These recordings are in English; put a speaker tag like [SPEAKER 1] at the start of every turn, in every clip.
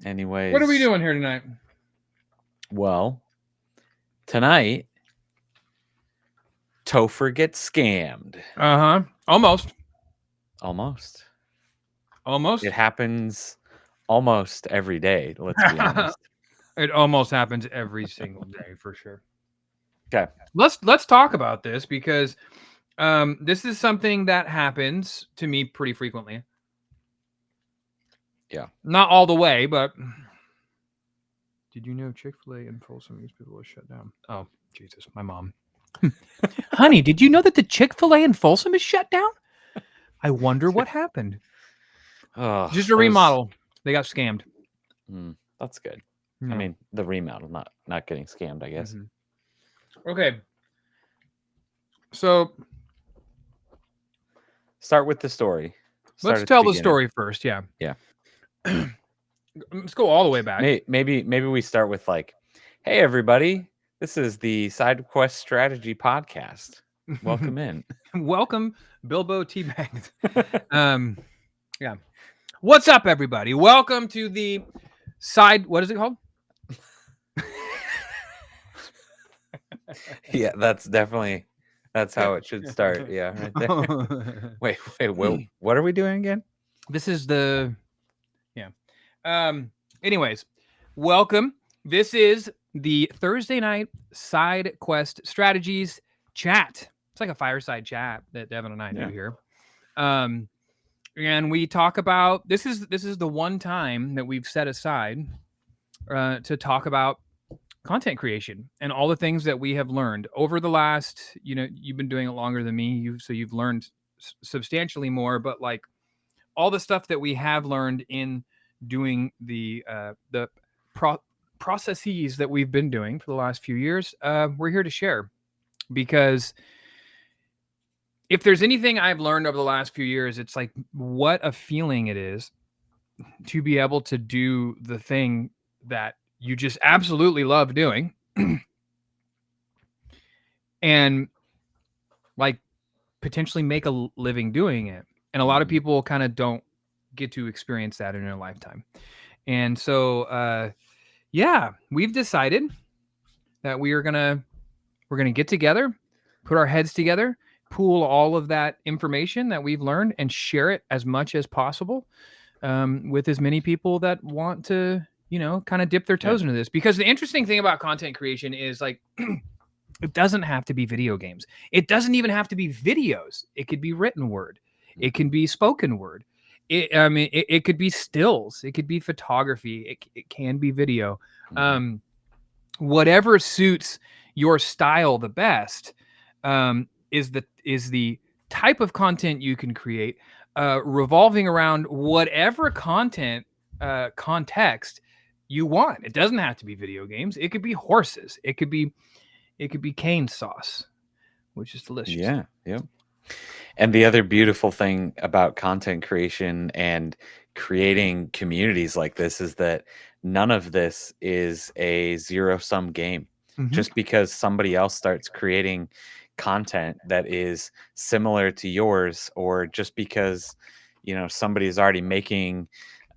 [SPEAKER 1] Anyways,
[SPEAKER 2] what are we doing here tonight?
[SPEAKER 1] Well, tonight, Topher gets scammed.
[SPEAKER 2] Almost.
[SPEAKER 1] It happens almost every day. Let's be honest.
[SPEAKER 2] It almost happens every single day for sure.
[SPEAKER 1] Okay.
[SPEAKER 2] Let's talk about this because this is something that happens to me pretty frequently.
[SPEAKER 1] Yeah.
[SPEAKER 2] Not all the way, but did you know Chick-fil-A in Folsom East people was shut down? Oh, Jesus, my mom. Honey, did you know that the Chick-fil-A in Folsom is shut down? I wonder what happened.
[SPEAKER 1] Oh,
[SPEAKER 2] just a remodel. They got scammed.
[SPEAKER 1] That's good.
[SPEAKER 2] No.
[SPEAKER 1] I mean, the remodel, not getting scammed, I guess.
[SPEAKER 2] Okay. So
[SPEAKER 1] start with the story.
[SPEAKER 2] Let's tell the story first. Yeah.
[SPEAKER 1] Yeah.
[SPEAKER 2] Let's go all the way back.
[SPEAKER 1] Maybe we start with like, hey everybody, this is the SideQuest Strategy Podcast. Welcome in.
[SPEAKER 2] Welcome, Bilbo Teabagged. Yeah. What's up, everybody? Welcome to the what is it called?
[SPEAKER 1] Yeah, that's how it should start. Yeah, right there. Wait, what are we doing again?
[SPEAKER 2] This is anyways, welcome. This is the Thursday night SideQuest Strategies chat. It's like a fireside chat that Devin and I do here. And we talk about this is the one time that we've set aside to talk about content creation and all the things that we have learned over the last, you've been doing it longer than me, so you've learned substantially more, but like all the stuff that we have learned in doing the processes that we've been doing for the last few years, we're here to share. Because if there's anything I've learned over the last few years, it's like what a feeling it is to be able to do the thing that you just absolutely love doing and like potentially make a living doing it. And a lot of people kind of don't get to experience that in their lifetime. And so, we've decided that we're going to get together, put our heads together, pool all of that information that we've learned and share it as much as possible with as many people that want to, kind of dip their toes into this. Because the interesting thing about content creation is like, it doesn't have to be video games. It doesn't even have to be videos. It could be written word. It can be spoken word. It could be stills. It could be photography. It can be video. Whatever suits your style the best is the type of content you can create, revolving around whatever content context you want. It doesn't have to be video games. It could be horses. It could be cane sauce, which is delicious.
[SPEAKER 1] Yeah. Yep. And the other beautiful thing about content creation and creating communities like this is that none of this is a zero-sum game. Just because somebody else starts creating content that is similar to yours, or just because somebody is already making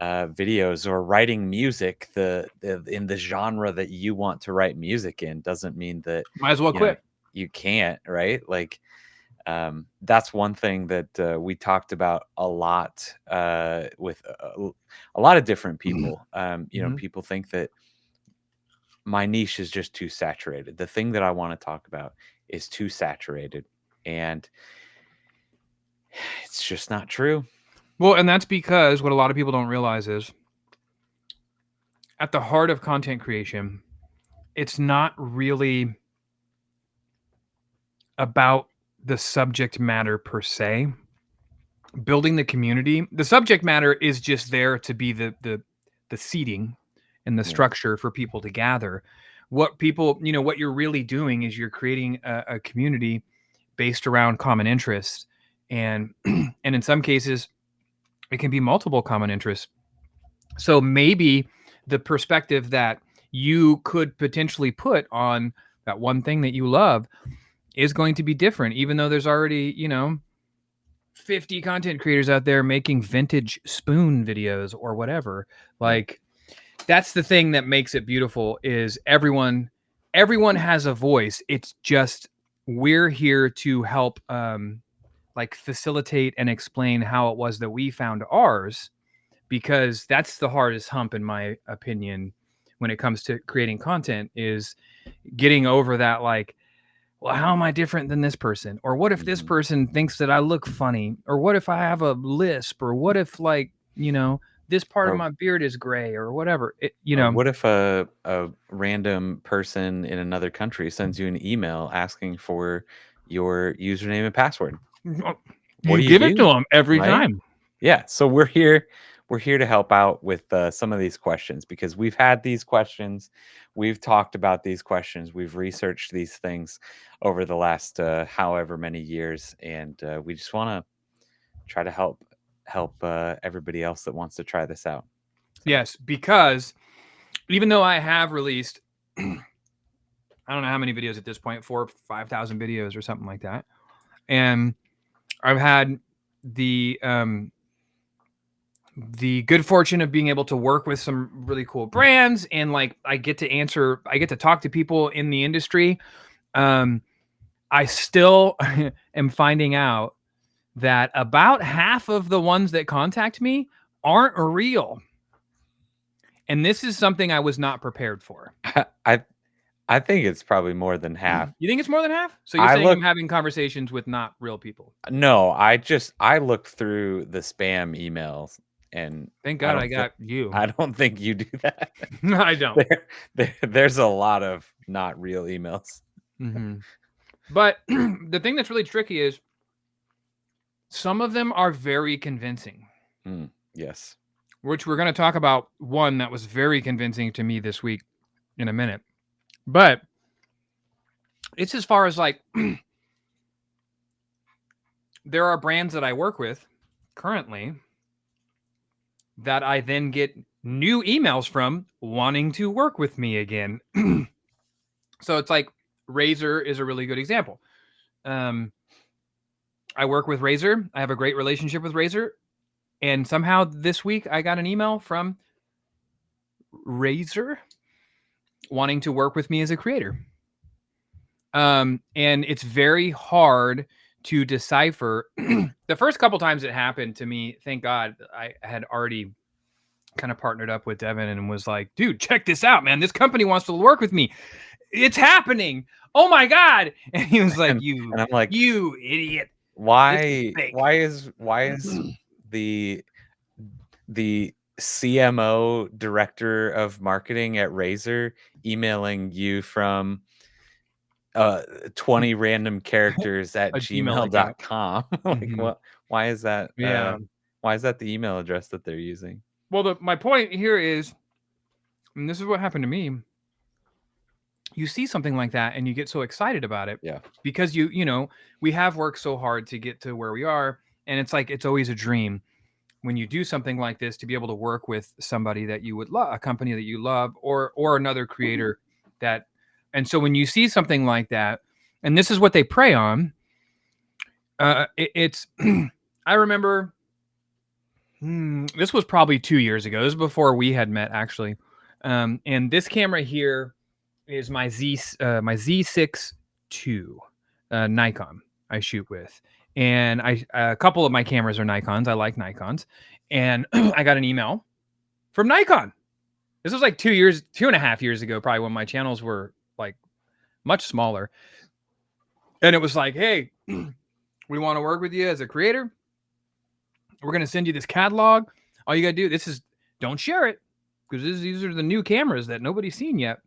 [SPEAKER 1] videos or writing music in the genre that you want to write music in, doesn't mean that
[SPEAKER 2] might as well quit.
[SPEAKER 1] You can't, right? Like that's one thing that we talked about a lot with a lot of different people. People think that my niche is just too saturated. The thing that I want to talk about is too saturated, and it's just not true.
[SPEAKER 2] Well, and that's because what a lot of people don't realize is at the heart of content creation, it's not really about the subject matter per se. Building the community, the subject matter is just there to be the seating and the structure for people to gather. What you're really doing is you're creating a community based around common interests, and in some cases it can be multiple common interests. So maybe the perspective that you could potentially put on that one thing that you love is going to be different, even though there's already 50 content creators out there making vintage spoon videos or whatever. Like that's the thing that makes it beautiful is everyone has a voice. It's just we're here to help like facilitate and explain how it was that we found ours, because that's the hardest hump in my opinion when it comes to creating content, is getting over that, like, well, how am I different than this person? Or what if this person thinks that I look funny? Or what if I have a lisp? Or what if, like, this part of
[SPEAKER 1] Or
[SPEAKER 2] my beard is gray or whatever?
[SPEAKER 1] or what if a random person in another country sends you an email asking for your username and password? What
[SPEAKER 2] You
[SPEAKER 1] do you
[SPEAKER 2] give it to
[SPEAKER 1] do?
[SPEAKER 2] them every
[SPEAKER 1] Right?
[SPEAKER 2] time.
[SPEAKER 1] Yeah, so we're here to help out with, some of these questions because we've had these questions, we've talked about these questions, we've researched these things over the last, however many years, and, we just wanna try to help, everybody else that wants to try this out. So,
[SPEAKER 2] Yes, because even though I have released, I don't know how many videos at this point, 4 or 5,000 videos or something like that. And I've had the good fortune of being able to work with some really cool brands, and like I get to talk to people in the industry. I still am finding out that about half of the ones that contact me aren't real. And this is something I was not prepared for.
[SPEAKER 1] I I think it's probably more than half.
[SPEAKER 2] You think it's more than half? So you're
[SPEAKER 1] I
[SPEAKER 2] saying I'm
[SPEAKER 1] look
[SPEAKER 2] having conversations with not real people.
[SPEAKER 1] No, I look through the spam emails, and
[SPEAKER 2] Thank
[SPEAKER 1] I
[SPEAKER 2] God I
[SPEAKER 1] don't think
[SPEAKER 2] got you.
[SPEAKER 1] I don't think you do that.
[SPEAKER 2] I don't.
[SPEAKER 1] There's a lot of not real emails.
[SPEAKER 2] Mhm. But the thing that's really tricky is some of them are very convincing,
[SPEAKER 1] Yes.
[SPEAKER 2] which we're going to talk about one that was very convincing to me this week in a minute. But it's as far as like there are brands that I work with currently that I then get new emails from wanting to work with me again. So it's like Razer is a really good example. Um, I work with Razer. I have a great relationship with Razer. And somehow this week I got an email from Razer wanting to work with me as a creator. And it's very hard to decipher. The first couple times it happened to me, thank God I had already kind of partnered up with Devin and was like, dude, check this out, man. This company wants to work with me. It's happening. Oh my God. And he was like,
[SPEAKER 1] And and I'm like,
[SPEAKER 2] you idiot. This is
[SPEAKER 1] why
[SPEAKER 2] fake.
[SPEAKER 1] why is the the CMO director of marketing at Razer emailing you from, 20 random characters at
[SPEAKER 2] A Gmail account.
[SPEAKER 1] gmail.com? Like,
[SPEAKER 2] Mhm.
[SPEAKER 1] what why is that,
[SPEAKER 2] Yeah.
[SPEAKER 1] why is that the email address that they're using?
[SPEAKER 2] Well, my point here is, and this is what happened to me. You see something like that and you get so excited about it
[SPEAKER 1] Yeah.
[SPEAKER 2] because we have worked so hard to get to where we are, and it's like it's always a dream when you do something like this to be able to work with somebody that you would love, a company that you love, or another creator that. And so when you see something like that, and this is what they prey on, it's I remember this was probably 2 years ago. This was before we had met, actually. And this camera here is my Z6 II Nikon I shoot with, and a couple of my cameras are Nikons. I like Nikons, and I got an email from Nikon. This was like 2.5 years ago, probably when my channels were like much smaller, and it was like, hey, we want to work with you as a creator. We're gonna send you this catalog. All you gotta do, don't share it because these are the new cameras that nobody's seen yet.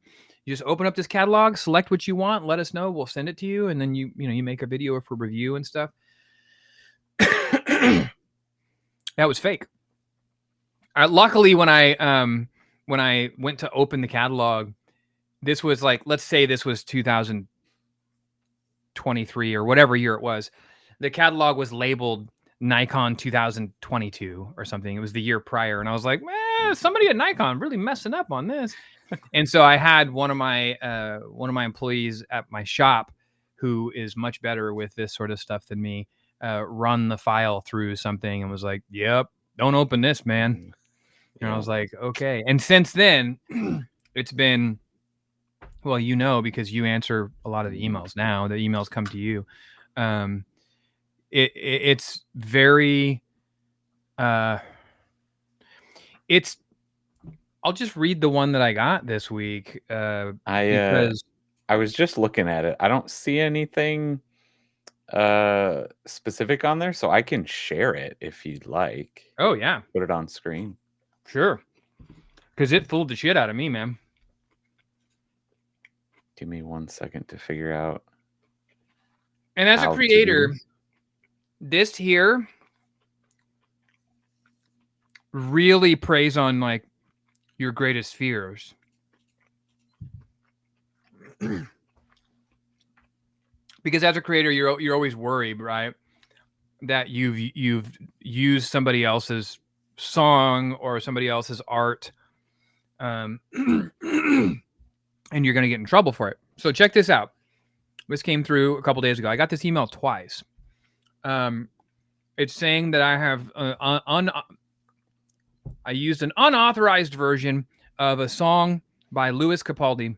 [SPEAKER 2] You just open up this catalog, select what you want, let us know, we'll send it to you, and then you make a video for review and stuff. That was fake. Luckily, when I went to open the catalog, this was like, let's say this was 2023 or whatever year it was. The catalog was labeled Nikon 2022 or something. It was the year prior, and I was like, somebody at Nikon really messing up on this. And so I had one of my employees at my shop, who is much better with this sort of stuff than me, run the file through something and was like, "Yep, don't open this, man." And I
[SPEAKER 1] Yeah.
[SPEAKER 2] was like, okay. And since then, it's been, well, because you answer a lot of the emails now. The emails come to you. It's very, it's. I'll just read the one that I got this week because.
[SPEAKER 1] I was just looking at it. I don't see anything specific on there, so I can share it if you'd like.
[SPEAKER 2] Oh yeah,
[SPEAKER 1] Put it on screen.
[SPEAKER 2] sure. Because it fooled the shit out of me, man.
[SPEAKER 1] Give me 1 second to figure out.
[SPEAKER 2] And as a
[SPEAKER 1] how to do
[SPEAKER 2] creator, this here really preys on like your greatest fears. Because as a creator, you're always worried, right? That you've used somebody else's song or somebody else's art, and you're going to get in trouble for it. So check this out. This came through a couple days ago. I got this email twice. It's saying that I have I used an unauthorized version of a song by Louis Capaldi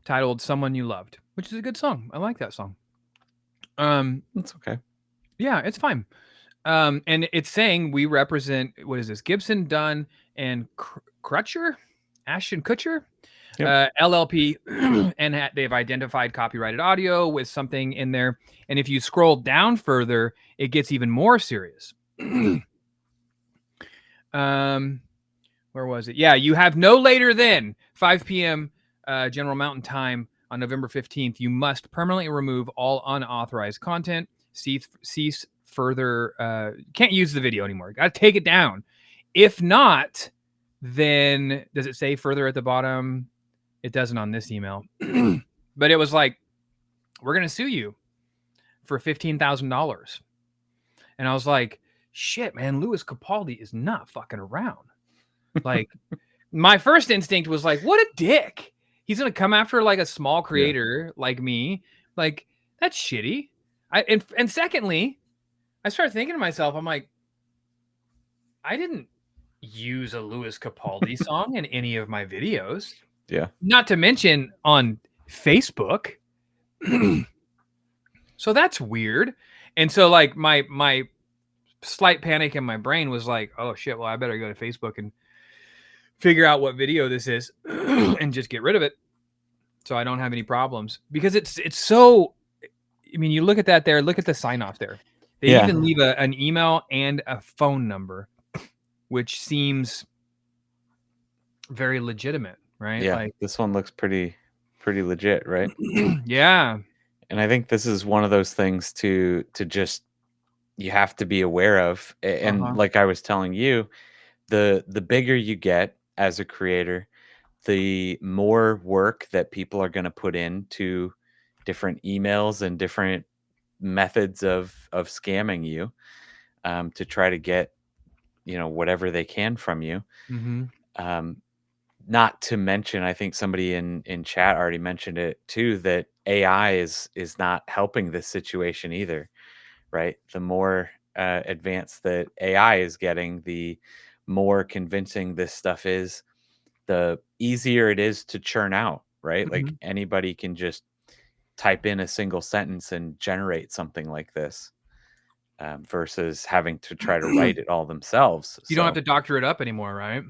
[SPEAKER 2] titled "Someone You Loved," which is a good song. I like that song.
[SPEAKER 1] That's okay.
[SPEAKER 2] Yeah, it's fine. And it's saying we represent, what is this? Gibson, Dunn, and Crutcher, Ashton Kutcher,
[SPEAKER 1] Yep.
[SPEAKER 2] LLP, and they've identified copyrighted audio with something in there. And if you scroll down further, it gets even more serious. Where was it? Yeah, you have no later than 5 p.m. General Mountain Time on November 15th. You must permanently remove all unauthorized content. Cease further. Can't use the video anymore. Got to take it down. If not, then does it say further at the bottom? It doesn't on this email. But it was like, we're going to sue you for $15,000. And I was like, shit, man, Louis Capaldi is not fucking around. Like, my first instinct was like, what a dick. He's going to come after like a small creator like me. Like, that's shitty. And secondly, I started thinking to myself, I'm like, I didn't use a Louis Capaldi song in any of my videos.
[SPEAKER 1] Yeah.
[SPEAKER 2] Not to mention on Facebook. So that's weird. And so like my slight panic in my brain was like, oh shit, well I better go to Facebook and figure out what video this is and just get rid of it so I don't have any problems. Because it's so, I mean, you look at that there, look at the sign off there. They even leave an email and a phone number, which seems very legitimate, right?
[SPEAKER 1] Yeah.
[SPEAKER 2] Like,
[SPEAKER 1] this one looks pretty legit, right?
[SPEAKER 2] yeah.
[SPEAKER 1] And I think this is one of those things to just, you have to be aware of. And like I was telling you, the bigger you get as a creator, the more work that people are going to put into different emails and different methods of scamming you, to try to get, whatever they can from you. Um, not to mention, I think somebody in chat already mentioned it too, that AI is not helping this situation either, right? The more advanced that AI is getting, the more convincing this stuff is, the easier it is to churn out, right? Like anybody can just type in a single sentence and generate something like this, versus having to try to write it all themselves.
[SPEAKER 2] You don't have to doctor it up anymore, right?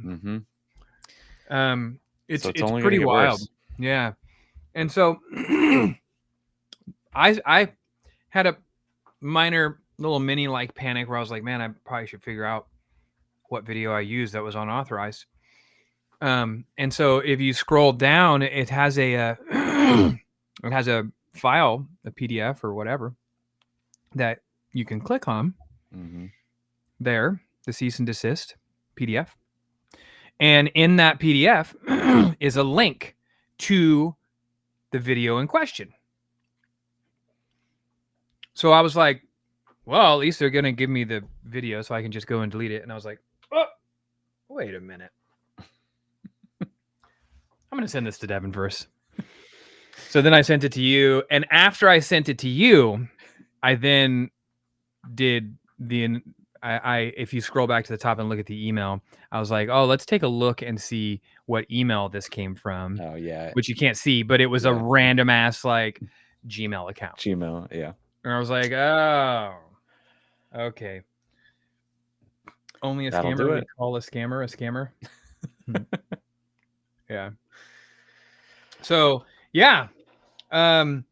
[SPEAKER 1] So it's
[SPEAKER 2] It's
[SPEAKER 1] only going to
[SPEAKER 2] pretty
[SPEAKER 1] get
[SPEAKER 2] wild.
[SPEAKER 1] worse.
[SPEAKER 2] Yeah. And so I had a minor little mini like panic where I was like, man, I probably should figure out what video I used that was unauthorized. And so if you scroll down, it has a it has a file, a PDF or whatever that you can click on there, the cease and desist PDF. And in that PDF is a link to the video in question. So I was like, well, at least they're going to give me the video so I can just go and delete it. And I was like, oh, wait a minute. I'm going to send this to Devin first. So then I sent it to you. And after I sent it to you, I then did if you scroll back to the top and look at the email, I was like, oh, let's take a look and see what email this came from,
[SPEAKER 1] Oh yeah,
[SPEAKER 2] which you can't see, but it was a
[SPEAKER 1] yeah.
[SPEAKER 2] random ass like Gmail account.
[SPEAKER 1] Gmail, yeah.
[SPEAKER 2] And I was like, oh, okay. Only a
[SPEAKER 1] That'll
[SPEAKER 2] scammer
[SPEAKER 1] do
[SPEAKER 2] would
[SPEAKER 1] it.
[SPEAKER 2] call a scammer a scammer. Yeah. So yeah, um,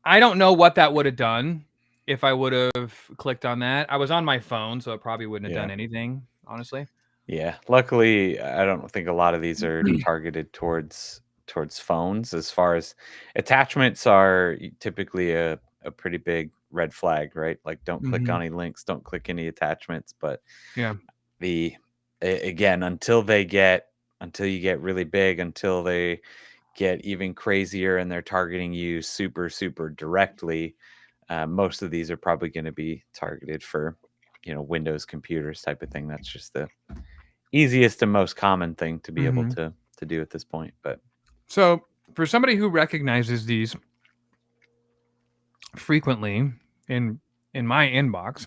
[SPEAKER 2] I don't know what that would have done if I would have clicked on that. I was on my phone, so it probably wouldn't have
[SPEAKER 1] Yeah.
[SPEAKER 2] done anything, honestly.
[SPEAKER 1] Yeah. Luckily, I don't think a lot of these are targeted towards phones. As far as attachments are typically a pretty big red flag, right? Like don't click
[SPEAKER 2] Mhm.
[SPEAKER 1] on any links, don't click any attachments. But
[SPEAKER 2] Yeah.
[SPEAKER 1] again, until you get really big, until they get even crazier and they're targeting you super, super directly, most of these are probably going to be targeted for, Windows computers type of thing. That's just the easiest and most common thing to be able
[SPEAKER 2] Mhm.
[SPEAKER 1] to do at this point. But
[SPEAKER 2] So, for somebody who recognizes these frequently in my inbox,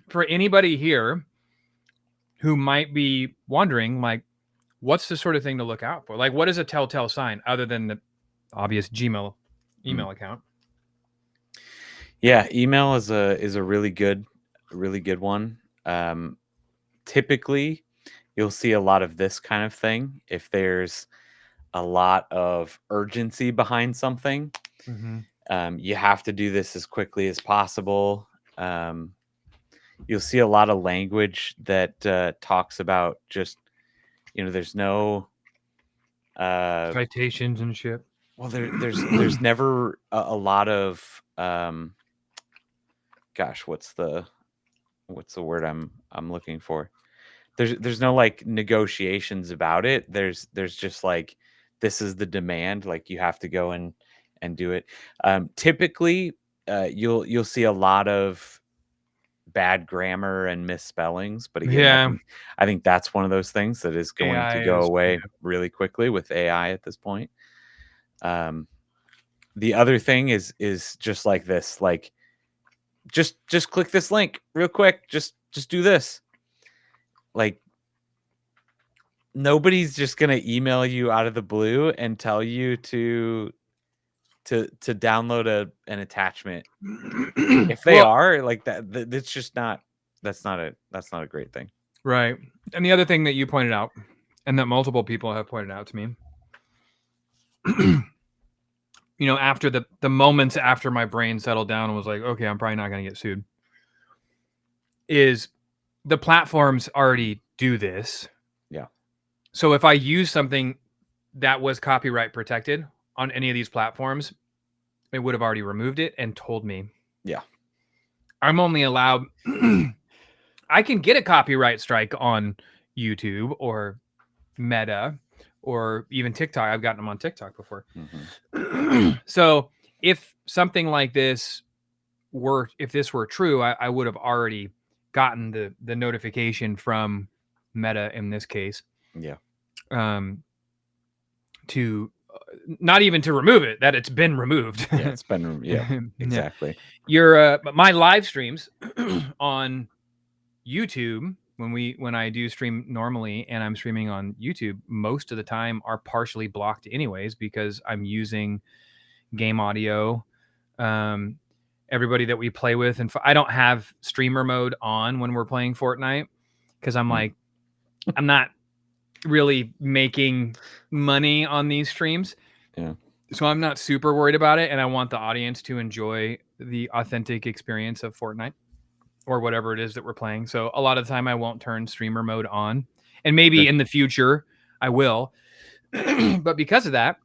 [SPEAKER 2] for anybody here who might be wondering, like, what's the sort of thing to look out for? Like, what is a telltale sign other than the obvious Gmail
[SPEAKER 1] mm,
[SPEAKER 2] email account?
[SPEAKER 1] yeah, email is a really good one. Typically, you'll see a lot of this kind of thing if there's a lot of urgency behind something.
[SPEAKER 2] Mm-hmm.
[SPEAKER 1] You have to do this as quickly as possible. Um, you'll see a lot of language that talks about just, there's no
[SPEAKER 2] Citations and shit.
[SPEAKER 1] well, there's never a lot of gosh, what's the word I'm looking for? There's no like negotiations about it. There's just like this is the demand. Like you have to go and do it. Typically, you'll see a lot of bad grammar and misspellings. But again,
[SPEAKER 2] Yeah,
[SPEAKER 1] I think that's one of those things that is going to
[SPEAKER 2] AI
[SPEAKER 1] go
[SPEAKER 2] is.
[SPEAKER 1] away really quickly with AI at this point. Um, the other thing is just like this, like just click this link real quick. Just do this. Like nobody's just gonna email you out of the blue and tell you to download an attachment. If they
[SPEAKER 2] Well,
[SPEAKER 1] are like that's just not that's not a great thing.
[SPEAKER 2] right. And the other thing that you pointed out, and that multiple people have pointed out to me, after the moments after my brain settled down and was like, okay, I'm probably not going to get sued, is the platforms already do this.
[SPEAKER 1] Yeah.
[SPEAKER 2] So if I use something that was copyright protected on any of these platforms, it would have already removed it and told me.
[SPEAKER 1] Yeah.
[SPEAKER 2] I'm only allowed I can get a copyright strike on YouTube or Meta or even TikTok. I've gotten them on TikTok before.
[SPEAKER 1] Hmm.
[SPEAKER 2] So if something like this if this were true, I would have already gotten the notification from Meta in this case,
[SPEAKER 1] Yeah.
[SPEAKER 2] um, to not even to remove it, that it's been removed.
[SPEAKER 1] Yeah. It's been yeah,
[SPEAKER 2] Yeah.
[SPEAKER 1] exactly.
[SPEAKER 2] But my live streams on YouTube, when I do stream normally and I'm streaming on YouTube, most of the time are partially blocked anyways because I'm using game audio. Um, Everybody that we play with, and I don't have streamer mode on when we're playing Fortnite because I'm
[SPEAKER 1] Mm,
[SPEAKER 2] like, I'm not really making money on these streams.
[SPEAKER 1] yeah.
[SPEAKER 2] So I'm not super worried about it, and I want the audience to enjoy the authentic experience of Fortnite or whatever it is that we're playing. So a lot of the time I won't turn streamer mode on. And maybe
[SPEAKER 1] Good.
[SPEAKER 2] in the future I will. But because of that,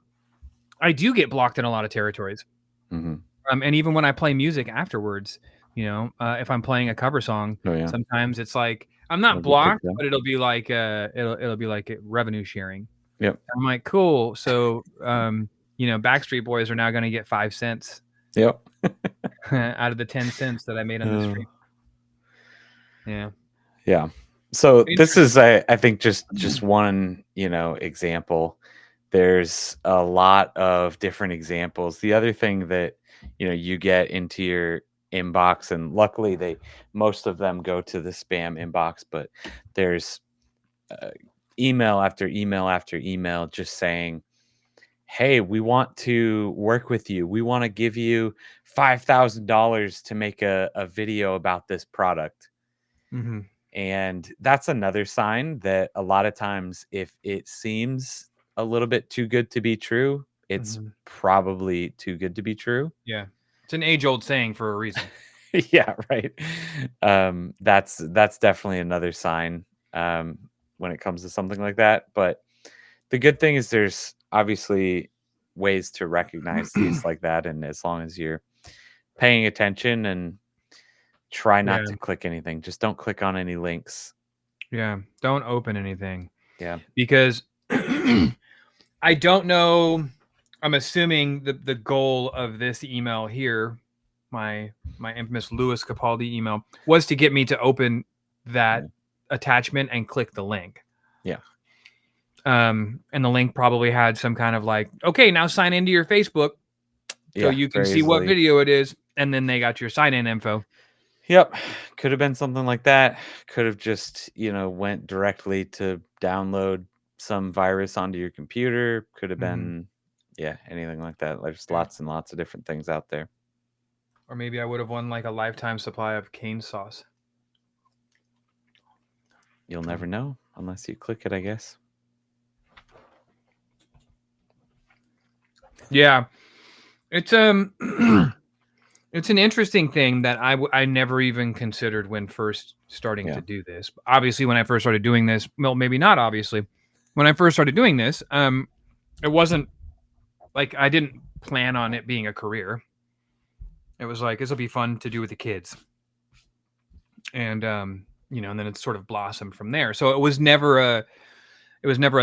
[SPEAKER 2] I do get blocked in a lot of territories.
[SPEAKER 1] Hmm.
[SPEAKER 2] And even when I play music afterwards, if I'm playing a cover song,
[SPEAKER 1] Oh yeah.
[SPEAKER 2] sometimes it's like I'm not
[SPEAKER 1] It'll get
[SPEAKER 2] blocked,
[SPEAKER 1] kicked out.
[SPEAKER 2] but it'll be like it'll be like revenue sharing.
[SPEAKER 1] Yep.
[SPEAKER 2] I'm like, cool. So Backstreet Boys are now going to get 5 cents
[SPEAKER 1] Yep.
[SPEAKER 2] out of the 10 cents that I made on the
[SPEAKER 1] Uh,
[SPEAKER 2] stream. Yeah.
[SPEAKER 1] yeah. So this
[SPEAKER 2] Interesting.
[SPEAKER 1] is I think just one, example. There's a lot of different examples. The other thing that, you get into inbox, and luckily most of them go to the spam inbox, but there's email after email after email just saying, hey, we want to work with you. We want to give you $5,000 to make a video about this product.
[SPEAKER 2] Mm-hmm.
[SPEAKER 1] And that's another sign that a lot of times, if it seems a little bit too good to be true, it's
[SPEAKER 2] Mm-hmm.
[SPEAKER 1] probably too good to be true.
[SPEAKER 2] Yeah. It's an age-old saying for a reason.
[SPEAKER 1] Yeah, right. That's definitely another sign when it comes to something like that. But the good thing is there's obviously ways to recognize these like that, and as long as you're paying attention and try not
[SPEAKER 2] Yeah.
[SPEAKER 1] to click anything, just don't click on any links.
[SPEAKER 2] Yeah. Don't open anything
[SPEAKER 1] Yeah.
[SPEAKER 2] because I don't know. I'm assuming the goal of this email here, my infamous Louis Capaldi email, was to get me to open that
[SPEAKER 1] Yeah.
[SPEAKER 2] attachment and click the link.
[SPEAKER 1] Yeah.
[SPEAKER 2] And the link probably had some kind of like, okay, now sign into your Facebook so
[SPEAKER 1] Yeah,
[SPEAKER 2] you can
[SPEAKER 1] very
[SPEAKER 2] see what
[SPEAKER 1] easily.
[SPEAKER 2] video it is, and then they got your sign in info.
[SPEAKER 1] Yep. Could have been something like that. Could have just, went directly to download some virus onto your computer. Could have
[SPEAKER 2] Mm-hmm.
[SPEAKER 1] been, yeah, anything like that. There's
[SPEAKER 2] Yeah.
[SPEAKER 1] lots and lots of different things out there.
[SPEAKER 2] Or maybe I would have won like a lifetime supply of cane sauce.
[SPEAKER 1] You'll never know unless you click it, I guess.
[SPEAKER 2] Yeah, it's it's an interesting thing that I never even considered when first starting
[SPEAKER 1] Yeah.
[SPEAKER 2] to do this. Obviously, when I first started doing this, well, maybe not obviously. When I first started doing this, it wasn't like I didn't plan on it being a career. It was like this will be fun to do with the kids, and and then it sort of blossomed from there. So it was never a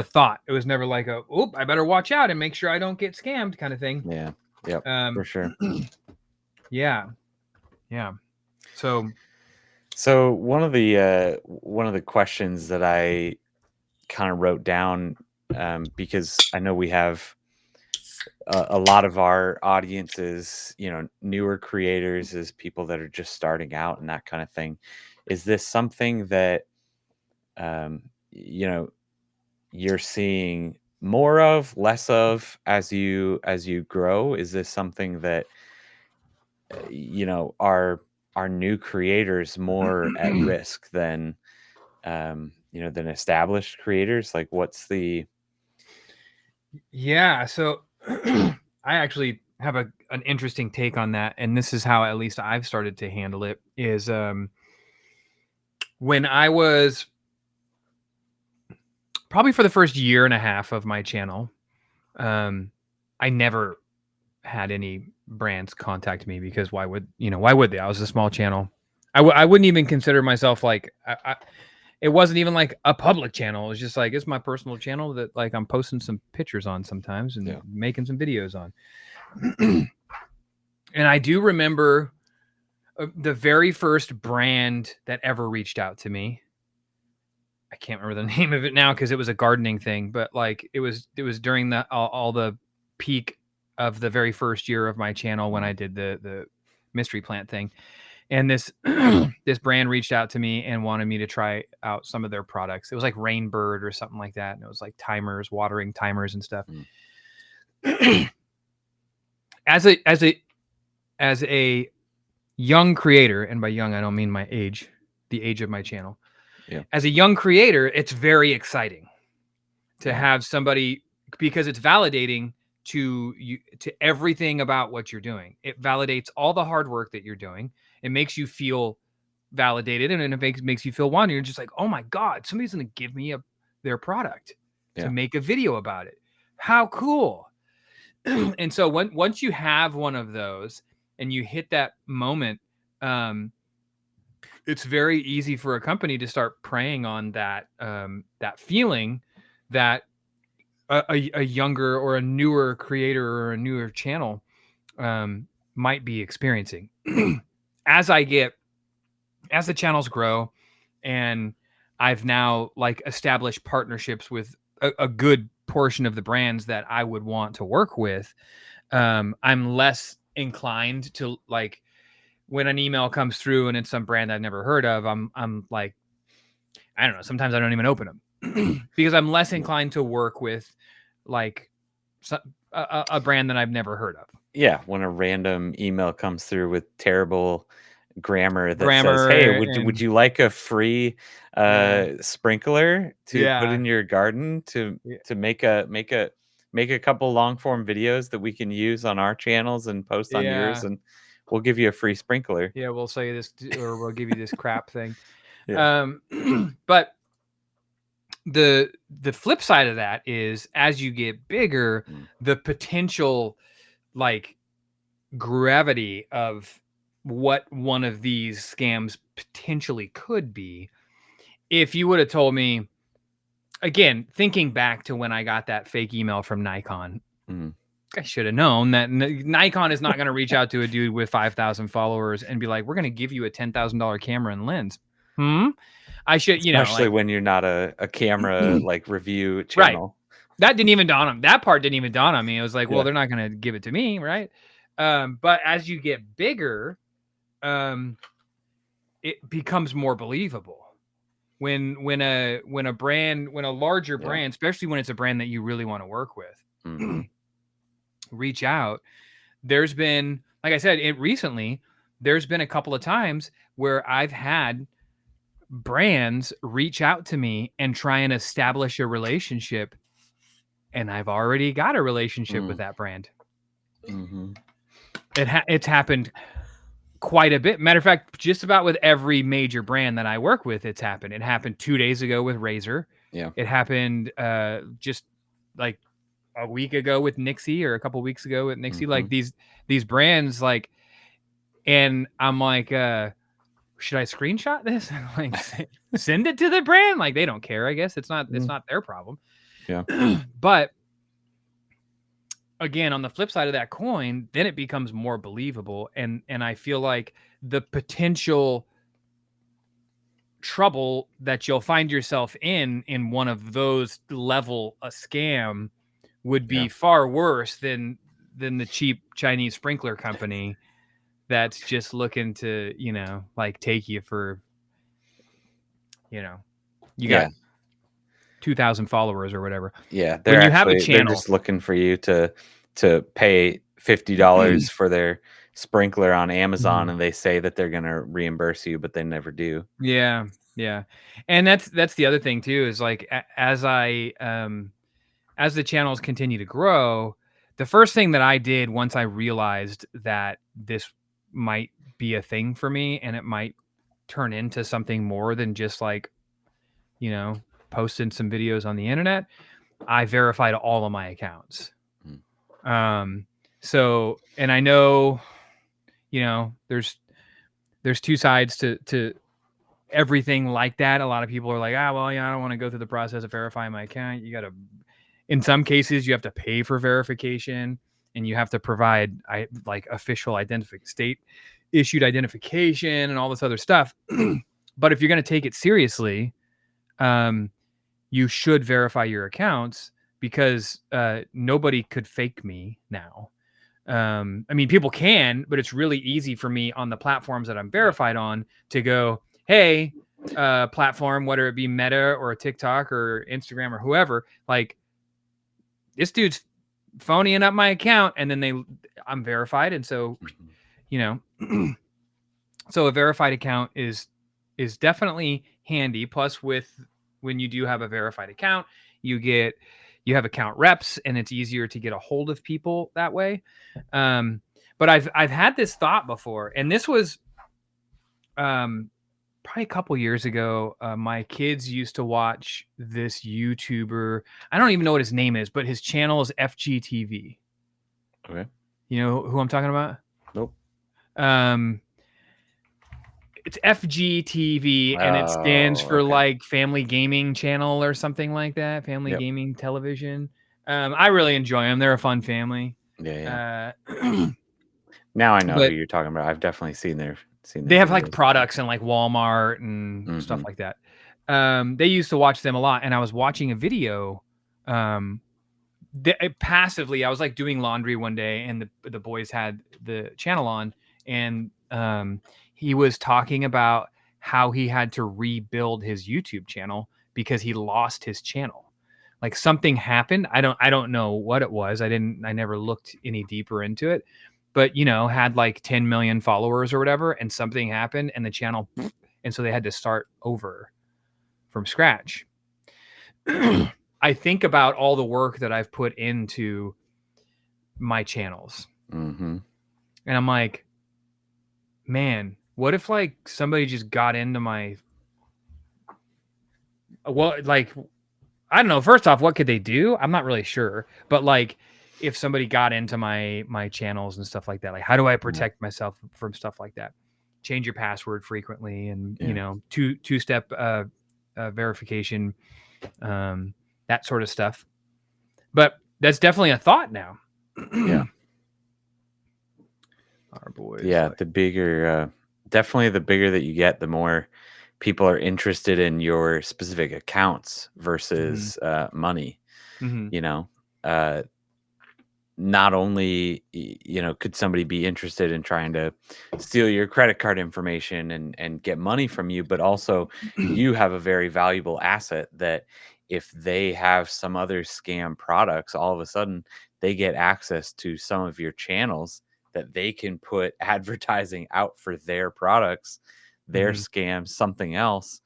[SPEAKER 2] thought. It was never like a, oop, I better watch out and make sure I don't get scammed kind of thing.
[SPEAKER 1] Yeah. Yep. For
[SPEAKER 2] Um,
[SPEAKER 1] sure.
[SPEAKER 2] yeah, yeah. So
[SPEAKER 1] So one of the questions that I kind of wrote down, because I know we have a lot of our audiences, newer creators, is people that are just starting out and that kind of thing. Is this something that um, you know you're seeing more of, less of, as you grow? Is this something that are new creators more at risk than than established creators? Like, what's the
[SPEAKER 2] yeah, so I actually have an interesting take on that, and this is how at least I've started to handle it. Is when I was probably for the first year and a half of my channel, I never had any brands contact me because why would they? I was a small channel. I wouldn't even consider myself like it wasn't even like a public channel. It was just like it's my personal channel that like I'm posting some pictures on sometimes and
[SPEAKER 1] yeah
[SPEAKER 2] making some videos on. And I do remember the very first brand that ever reached out to me. I can't remember the name of it now because it was a gardening thing, but like it was during the all the peak of the very first year of my channel when I did the mystery plant thing. And this this brand reached out to me and wanted me to try out some of their products. It was like Rainbird or something like that, and it was like timers, watering timers and stuff.
[SPEAKER 1] Mm.
[SPEAKER 2] as a young creator, and by young I don't mean my age, the age of my channel.
[SPEAKER 1] yeah
[SPEAKER 2] As a young creator, it's very exciting to
[SPEAKER 1] yeah
[SPEAKER 2] have somebody, because it's validating to you, to everything about what you're doing. It validates all the hard work that you're doing. It makes you feel validated, and it makes you feel wanted. You're just like, oh my god, somebody's gonna give me their product to
[SPEAKER 1] yeah
[SPEAKER 2] make a video about it. How cool. And so once you have one of those and you hit that moment, it's very easy for a company to start preying on that feeling that a younger or a newer creator or a newer channel might be experiencing. as the channels grow, and I've now like established partnerships with a good portion of the brands that I would want to work with, I'm less inclined to like when an email comes through and it's some brand I've never heard of, I'm like, I don't know. Sometimes I don't even open them because I'm less inclined to work with like a brand that I've never heard of.
[SPEAKER 1] Yeah, when a random email comes through with terrible grammar that says, "Hey,
[SPEAKER 2] Grammar
[SPEAKER 1] would
[SPEAKER 2] and
[SPEAKER 1] you like a free
[SPEAKER 2] yeah,
[SPEAKER 1] sprinkler to put
[SPEAKER 2] yeah,
[SPEAKER 1] in your garden
[SPEAKER 2] yeah,
[SPEAKER 1] to make a couple long form videos that we can use on our channels and post on yours,
[SPEAKER 2] yeah,
[SPEAKER 1] and we'll give you a free sprinkler."
[SPEAKER 2] yeah. We'll say this or we'll give you this crap thing.
[SPEAKER 1] Yeah.
[SPEAKER 2] But the flip side of that is as you get bigger,
[SPEAKER 1] Mm,
[SPEAKER 2] the potential like gravity of what one of these scams potentially could be. If you would have told me, again, thinking back to when I got that fake email from Nikon,
[SPEAKER 1] mm.
[SPEAKER 2] I should have known that Nikon is not going to reach out to a dude with 5,000 followers and be like, "We're going to give you a $10,000 camera and lens." Hmm. I should,
[SPEAKER 1] Especially
[SPEAKER 2] like,
[SPEAKER 1] when you're not a camera, like, review
[SPEAKER 2] right.
[SPEAKER 1] channel.
[SPEAKER 2] That didn't even dawn on that part didn't even dawn on me. It was like, well,
[SPEAKER 1] Yeah.
[SPEAKER 2] they're not going to give it to me, right? But as you get bigger, um, it becomes more believable when a brand, when a larger
[SPEAKER 1] Yeah.
[SPEAKER 2] brand, especially when it's a brand that you really want to work with,
[SPEAKER 1] Mhm.
[SPEAKER 2] reach out. There's been, like I said, it recently, there's been a couple of times where I've had brands reach out to me and try and establish a relationship, and I've already got a relationship with
[SPEAKER 1] Mm.
[SPEAKER 2] that brand.
[SPEAKER 1] Mhm.
[SPEAKER 2] It's happened quite a bit. Matter of fact, just about with every major brand that I work with, it's happened. It happened 2 days ago with Razer.
[SPEAKER 1] Yeah.
[SPEAKER 2] It happened just like a week ago with Nixie, or a couple weeks ago with Nixie. Like
[SPEAKER 1] Mhm.
[SPEAKER 2] these brands, like, and I'm like, should I screenshot this and like send it to the brand? Like they don't care. I guess it's
[SPEAKER 1] Mm.
[SPEAKER 2] not their problem.
[SPEAKER 1] Yeah.
[SPEAKER 2] But again, on the flip side of that coin, then it becomes more believable, and I feel like the potential trouble that you'll find yourself in one of those level a scam would
[SPEAKER 1] Yeah.
[SPEAKER 2] be far worse than the cheap Chinese sprinkler company that's just looking to, like take you for, you know, you got
[SPEAKER 1] Yeah.
[SPEAKER 2] 2,000 followers or whatever.
[SPEAKER 1] Yeah,
[SPEAKER 2] When
[SPEAKER 1] they're
[SPEAKER 2] you have a
[SPEAKER 1] actually they're
[SPEAKER 2] channel,
[SPEAKER 1] just looking for you to pay $50 for their sprinkler on Amazon,
[SPEAKER 2] Mhm.
[SPEAKER 1] and they say that they're gonna reimburse you, but they never do.
[SPEAKER 2] Yeah, yeah, and that's the other thing too is like as the channels continue to grow, the first thing that I did once I realized that this might be a thing for me and it might turn into something more than just like, you know, posting some videos on the internet, I verified all of my accounts.
[SPEAKER 1] Mm,
[SPEAKER 2] Um, so, and I know, there's two sides to everything like that. A lot of people are like, well, yeah, I don't want to go through the process of verifying my account. You got to, in some cases, you have to pay for verification and you have to provide like official state issued identification and all this other stuff. But if you're going to take it seriously, um, you should verify your accounts because nobody could fake me now. I mean, people can, but it's really easy for me on the platforms that I'm
[SPEAKER 1] yeah.
[SPEAKER 2] verified on to go, hey, platform, whether it be Meta or TikTok or Instagram or whoever, like this dude's phoning up my account, and then I'm verified, and so
[SPEAKER 1] Mhm.
[SPEAKER 2] you know, so a verified account is definitely handy. Plus, with when you do have a verified account, you have account reps, and it's easier to get a hold of people that way. Um, but I've had this thought before, and this was um, probably a couple years ago. My kids used to watch this YouTuber. I don't even know what his name is, but his channel is FGTV.
[SPEAKER 1] Okay.
[SPEAKER 2] You know who I'm talking about?
[SPEAKER 1] Nope.
[SPEAKER 2] Um, it's FGTV, and it stands
[SPEAKER 1] Oh,
[SPEAKER 2] for
[SPEAKER 1] okay.
[SPEAKER 2] like Family Gaming Channel or something like that. Family
[SPEAKER 1] Yep.
[SPEAKER 2] Gaming Television. I really enjoy them. They're a fun family.
[SPEAKER 1] Yeah, yeah.
[SPEAKER 2] Uh,
[SPEAKER 1] Now I know who
[SPEAKER 2] but
[SPEAKER 1] you're talking about. I've definitely seen their
[SPEAKER 2] they have like
[SPEAKER 1] videos.
[SPEAKER 2] products in like Walmart and stuff
[SPEAKER 1] Mhm.
[SPEAKER 2] like that. They used to watch them a lot, and I was watching a video. Um, Passively, I was like doing laundry one day, and the boys had the channel on, and he was talking about how he had to rebuild his YouTube channel because he lost his channel. Like something happened. I don't know what it was. I never looked any deeper into it, but had like 10 million followers or whatever, and something happened and the channel, and so they had to start over from scratch. I think about all the work that I've put into my channels.
[SPEAKER 1] Mm-hmm.
[SPEAKER 2] And I'm like, man, what if like somebody just got into my, well, like, I don't know. First off, what could they do? I'm not really sure. But like, if somebody got into my channels and stuff like that, like, how do I protect myself from stuff like that? Change your password frequently, and two-step verification, that sort of stuff. But that's definitely a thought now.
[SPEAKER 1] Yeah.
[SPEAKER 2] Our boys.
[SPEAKER 1] Yeah, the bigger, definitely the bigger that you get, the more people are interested in your specific accounts versus money.
[SPEAKER 2] Mm-hmm.
[SPEAKER 1] You know, uh, not only could somebody be interested in trying to steal your credit card information and get money from you, but also you have a very valuable asset that if they have some other scam products, all of a sudden they get access to some of your channels that they can put advertising out for their products, their scams, something else,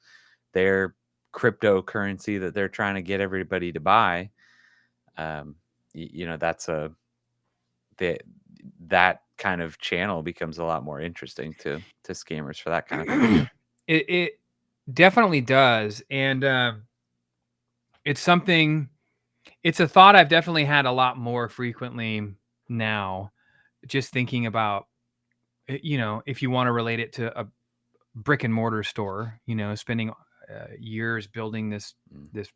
[SPEAKER 1] their cryptocurrency that they're trying to get everybody to buy. That's that kind of channel becomes a lot more interesting to scammers for that kind of thing too.
[SPEAKER 2] It definitely does, and it's something. It's a thought I've definitely had a lot more frequently now. Just thinking about, if you want to relate it to a brick and mortar store, spending years building this
[SPEAKER 1] Mm.
[SPEAKER 2] this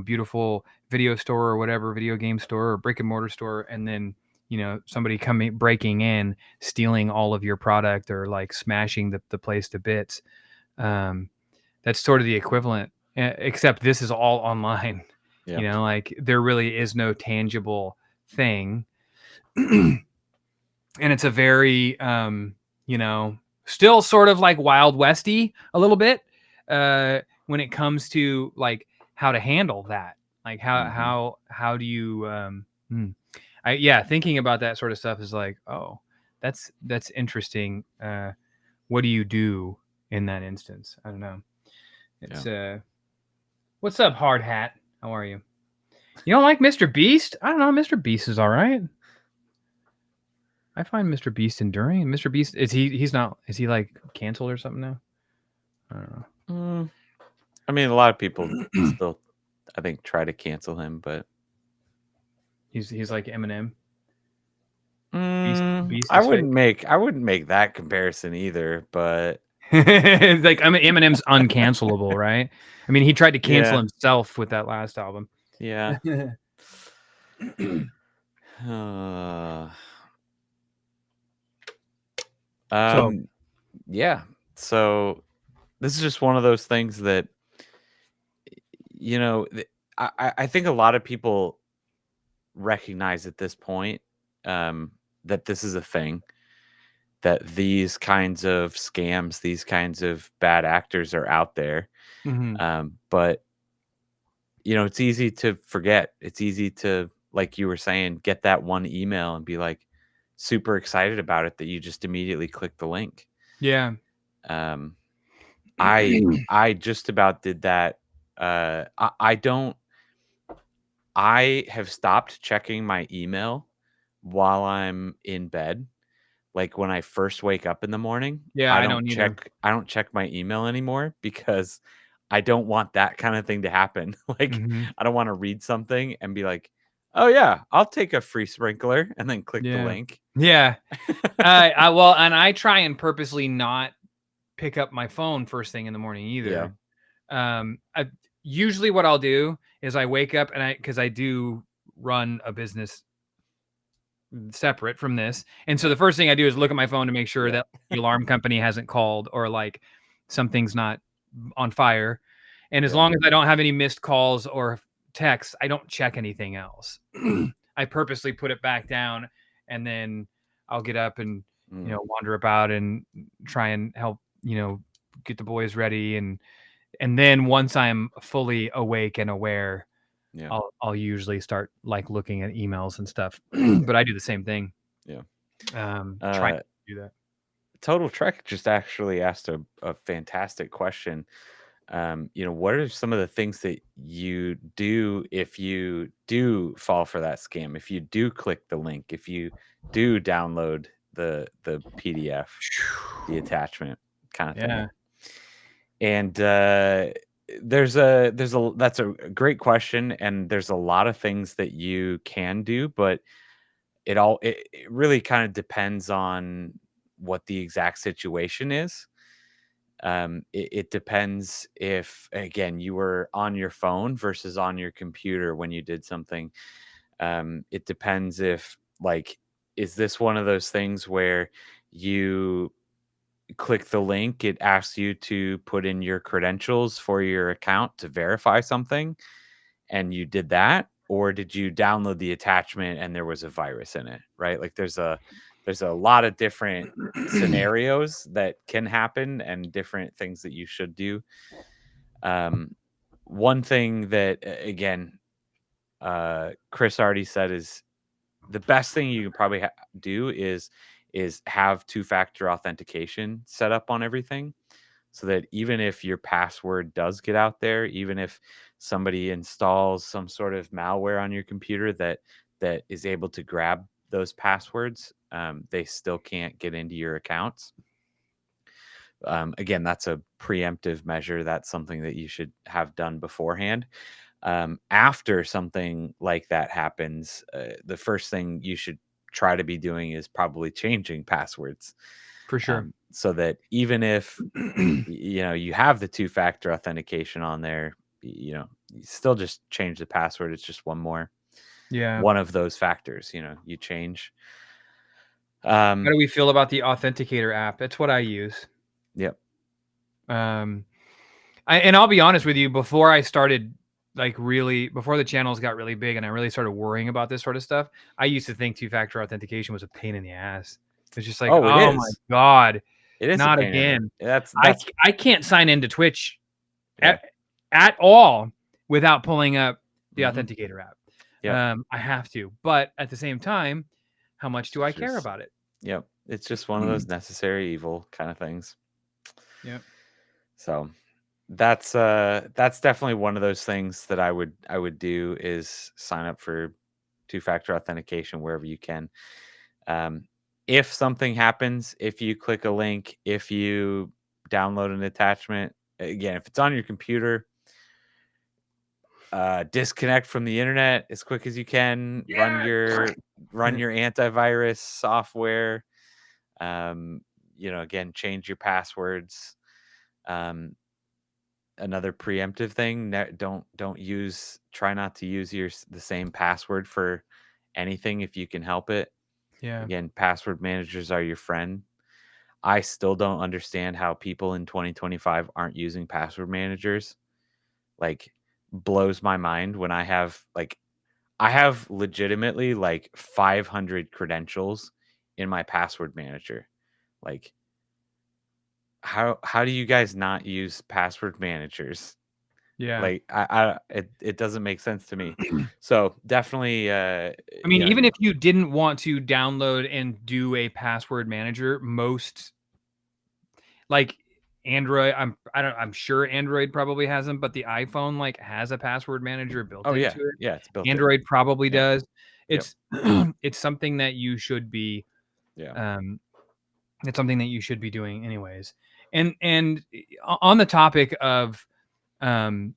[SPEAKER 2] beautiful video store or whatever, video game store or brick and mortar store, and then somebody breaking in, stealing all of your product or like smashing the place to bits. That's sort of the equivalent, except this is all online.
[SPEAKER 1] Yeah.
[SPEAKER 2] Like there really is no tangible thing. And it's a very still sort of like Wild Westy a little bit, when it comes to like how to handle that. Like
[SPEAKER 1] Mm-hmm.
[SPEAKER 2] how do you thinking about that sort of stuff is like, oh, that's interesting. What do you do in that instance? I don't know. It's what's up, Hard Hat? How are you? You don't like Mr. Beast? I don't know. Mr. Beast is all right. I find Mr. Beast enduring. Mr. Beast, he's not, is he like canceled or something now? I don't know.
[SPEAKER 1] I mean, a lot of people still, I think, try to cancel him, but
[SPEAKER 2] He's like Eminem. Beast
[SPEAKER 1] I
[SPEAKER 2] is
[SPEAKER 1] wouldn't
[SPEAKER 2] fake.
[SPEAKER 1] make that comparison either. But
[SPEAKER 2] It's like, I mean, Eminem's uncancelable, right? I mean, he tried to cancel
[SPEAKER 1] yeah,
[SPEAKER 2] himself with that last album.
[SPEAKER 1] yeah. Uh,
[SPEAKER 2] So,
[SPEAKER 1] um, yeah. So this is just one of those things that you know. I think a lot of people recognize at this point that this is a thing, that these kinds of scams, these kinds of bad actors are out there.
[SPEAKER 2] mhm.
[SPEAKER 1] But it's easy to forget. It's easy to, like you were saying, get that one email and be like super excited about it that you just immediately click the link.
[SPEAKER 2] Yeah.
[SPEAKER 1] Um, I just about did that. I don't. I have stopped checking my email while I'm in bed. Like when I first wake up in the morning,
[SPEAKER 2] Yeah, I don't either.
[SPEAKER 1] I don't check my email anymore because I don't want that kind of thing to happen. Like
[SPEAKER 2] Mhm.
[SPEAKER 1] I don't want to read something and be like, "Oh yeah, I'll take a free sprinkler," and then click the
[SPEAKER 2] Yeah.
[SPEAKER 1] link.
[SPEAKER 2] Yeah. And I try and purposely not pick up my phone first thing in the morning
[SPEAKER 1] Yeah.
[SPEAKER 2] either. Usually what I'll do is I wake up, and because I do run a business separate from this, and so the first thing I do is look at my phone to make sure
[SPEAKER 1] Yeah.
[SPEAKER 2] that the alarm company hasn't called, or like something's not on fire. And as
[SPEAKER 1] Yeah.
[SPEAKER 2] long as I don't have any missed calls or texts, I don't check anything else. I purposely put it back down, and then I'll get up and wander about and try and help, get the boys ready. And then once I'm fully awake and aware,
[SPEAKER 1] Yeah.
[SPEAKER 2] I'll usually start like looking at emails and stuff. But I do the same thing.
[SPEAKER 1] Yeah.
[SPEAKER 2] Trying
[SPEAKER 1] Uh,
[SPEAKER 2] to do that.
[SPEAKER 1] Total Trek just actually asked a fantastic question. What are some of the things that you do if you do fall for that scam? If you do click the link, if you do download the PDF, the attachment kind of thing.
[SPEAKER 2] Yeah,
[SPEAKER 1] And there's a that's a great question, and there's a lot of things that you can do, but it really kind of depends on what the exact situation is. It depends if, again, you were on your phone versus on your computer when you did something. It depends if, like, is this one of those things where you click the link, it asks you to put in your credentials for your account to verify something, and you did that? Or did you download the attachment and there was a virus in it, right? Like, there's a lot of different scenarios that can happen and different things that you should do. Um, One thing that, again, Chris already said is the best thing you can probably do is have two-factor authentication set up on everything, so that even if your password does get out there, even if somebody installs some sort of malware on your computer that is able to grab those passwords, they still can't get into your accounts. Again, that's a preemptive measure. That's something that you should have done beforehand. After something like that happens, the first thing you should try to be doing is probably changing passwords,
[SPEAKER 2] for sure.
[SPEAKER 1] so that even if you have the two-factor authentication on there, you still just change the password. It's just
[SPEAKER 2] Yeah.
[SPEAKER 1] one of those factors, you change.
[SPEAKER 2] How
[SPEAKER 1] Um,
[SPEAKER 2] do we feel about the Authenticator app? It's what I use.
[SPEAKER 1] yep.
[SPEAKER 2] Um, and I'll be honest with you, before I started before the channels got really big and I really started worrying about this sort of stuff, I used to think two-factor authentication was a pain in the ass. It's just like,
[SPEAKER 1] Oh, it
[SPEAKER 2] oh my
[SPEAKER 1] is.
[SPEAKER 2] God,
[SPEAKER 1] It is a
[SPEAKER 2] not
[SPEAKER 1] pain in it.
[SPEAKER 2] again. I
[SPEAKER 1] That's
[SPEAKER 2] I can't sign into Twitch
[SPEAKER 1] yeah.
[SPEAKER 2] at, at all without pulling up the
[SPEAKER 1] Hmm.
[SPEAKER 2] Authenticator app.
[SPEAKER 1] Yep.
[SPEAKER 2] I have to, but at the same time, how much do I
[SPEAKER 1] It's
[SPEAKER 2] care
[SPEAKER 1] just
[SPEAKER 2] about it?
[SPEAKER 1] Yep. It's just one of those necessary evil kind of things.
[SPEAKER 2] Yep.
[SPEAKER 1] So that's definitely one of those things that I would do, is sign up for two-factor authentication wherever you can. Um, if something happens, if you click a link, if you download an attachment, again, if it's on your computer, disconnect from the internet as quick as you can. Run your antivirus software. Um, again, change your passwords. Um, Another preemptive thing, don't use try not to use the same password for anything if you can help it.
[SPEAKER 2] Yeah.
[SPEAKER 1] Again, password managers are your friend. I still don't understand how people in 2025 aren't using password managers. Like, blows my mind when I have legitimately like 500 credentials in my password manager. Like, how do you guys not use password managers?
[SPEAKER 2] Yeah.
[SPEAKER 1] Like, it doesn't make sense to me. So definitely,
[SPEAKER 2] I mean, even if you didn't want to download and do a password manager, most like Android, I'm sure Android probably has them, but the iPhone like has a password manager built
[SPEAKER 1] oh yeah,
[SPEAKER 2] into it.
[SPEAKER 1] yeah, it's built in.
[SPEAKER 2] Android probably
[SPEAKER 1] Yeah,
[SPEAKER 2] does.
[SPEAKER 1] yep,
[SPEAKER 2] It's it's something that you should be
[SPEAKER 1] yeah.
[SPEAKER 2] um it's something that you should be doing anyways. And on the topic of um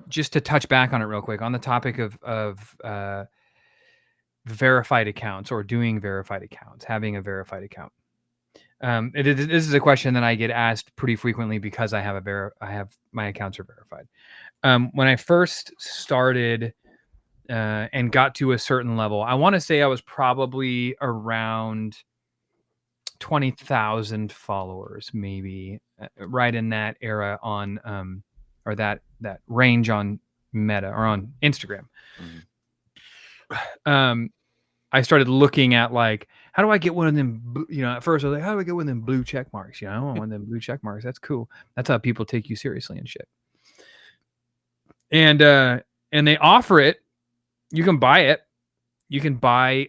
[SPEAKER 2] just to touch back on it real quick, on the topic of verified accounts or doing verified accounts, having a verified account. This is a question that I get asked pretty frequently because I have my accounts are verified. When I first started and got to a certain level, I want to say I was probably around 20,000 followers, maybe right in that era on or that range on Meta or on Instagram.
[SPEAKER 1] Mhm.
[SPEAKER 2] Um, I started looking at like how do I get one of them? At first I was like, how do I get one of them blue check marks? I want one of them blue check marks. That's cool. That's how people take you seriously and shit. And they offer it. You can buy it. You can buy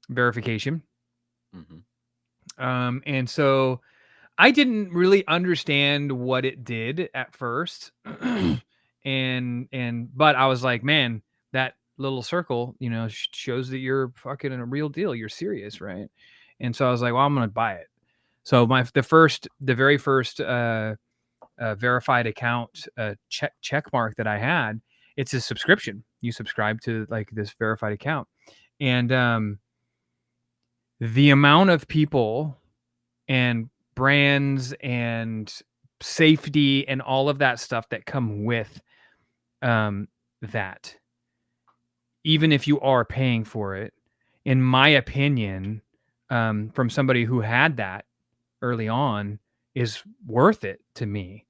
[SPEAKER 2] verification.
[SPEAKER 1] Mm-hmm.
[SPEAKER 2] And so I didn't really understand what it did at first. But I was like, man, that little circle, shows that you're fucking a real deal. You're serious, right? And so I was like, well, I'm gonna buy it. So the very first verified account check mark that I had, it's a subscription. You subscribe to like this verified account, and the amount of people and brands and safety and all of that stuff that come with that, even if you are paying for it, in my opinion, from somebody who had that early on, is worth it to me.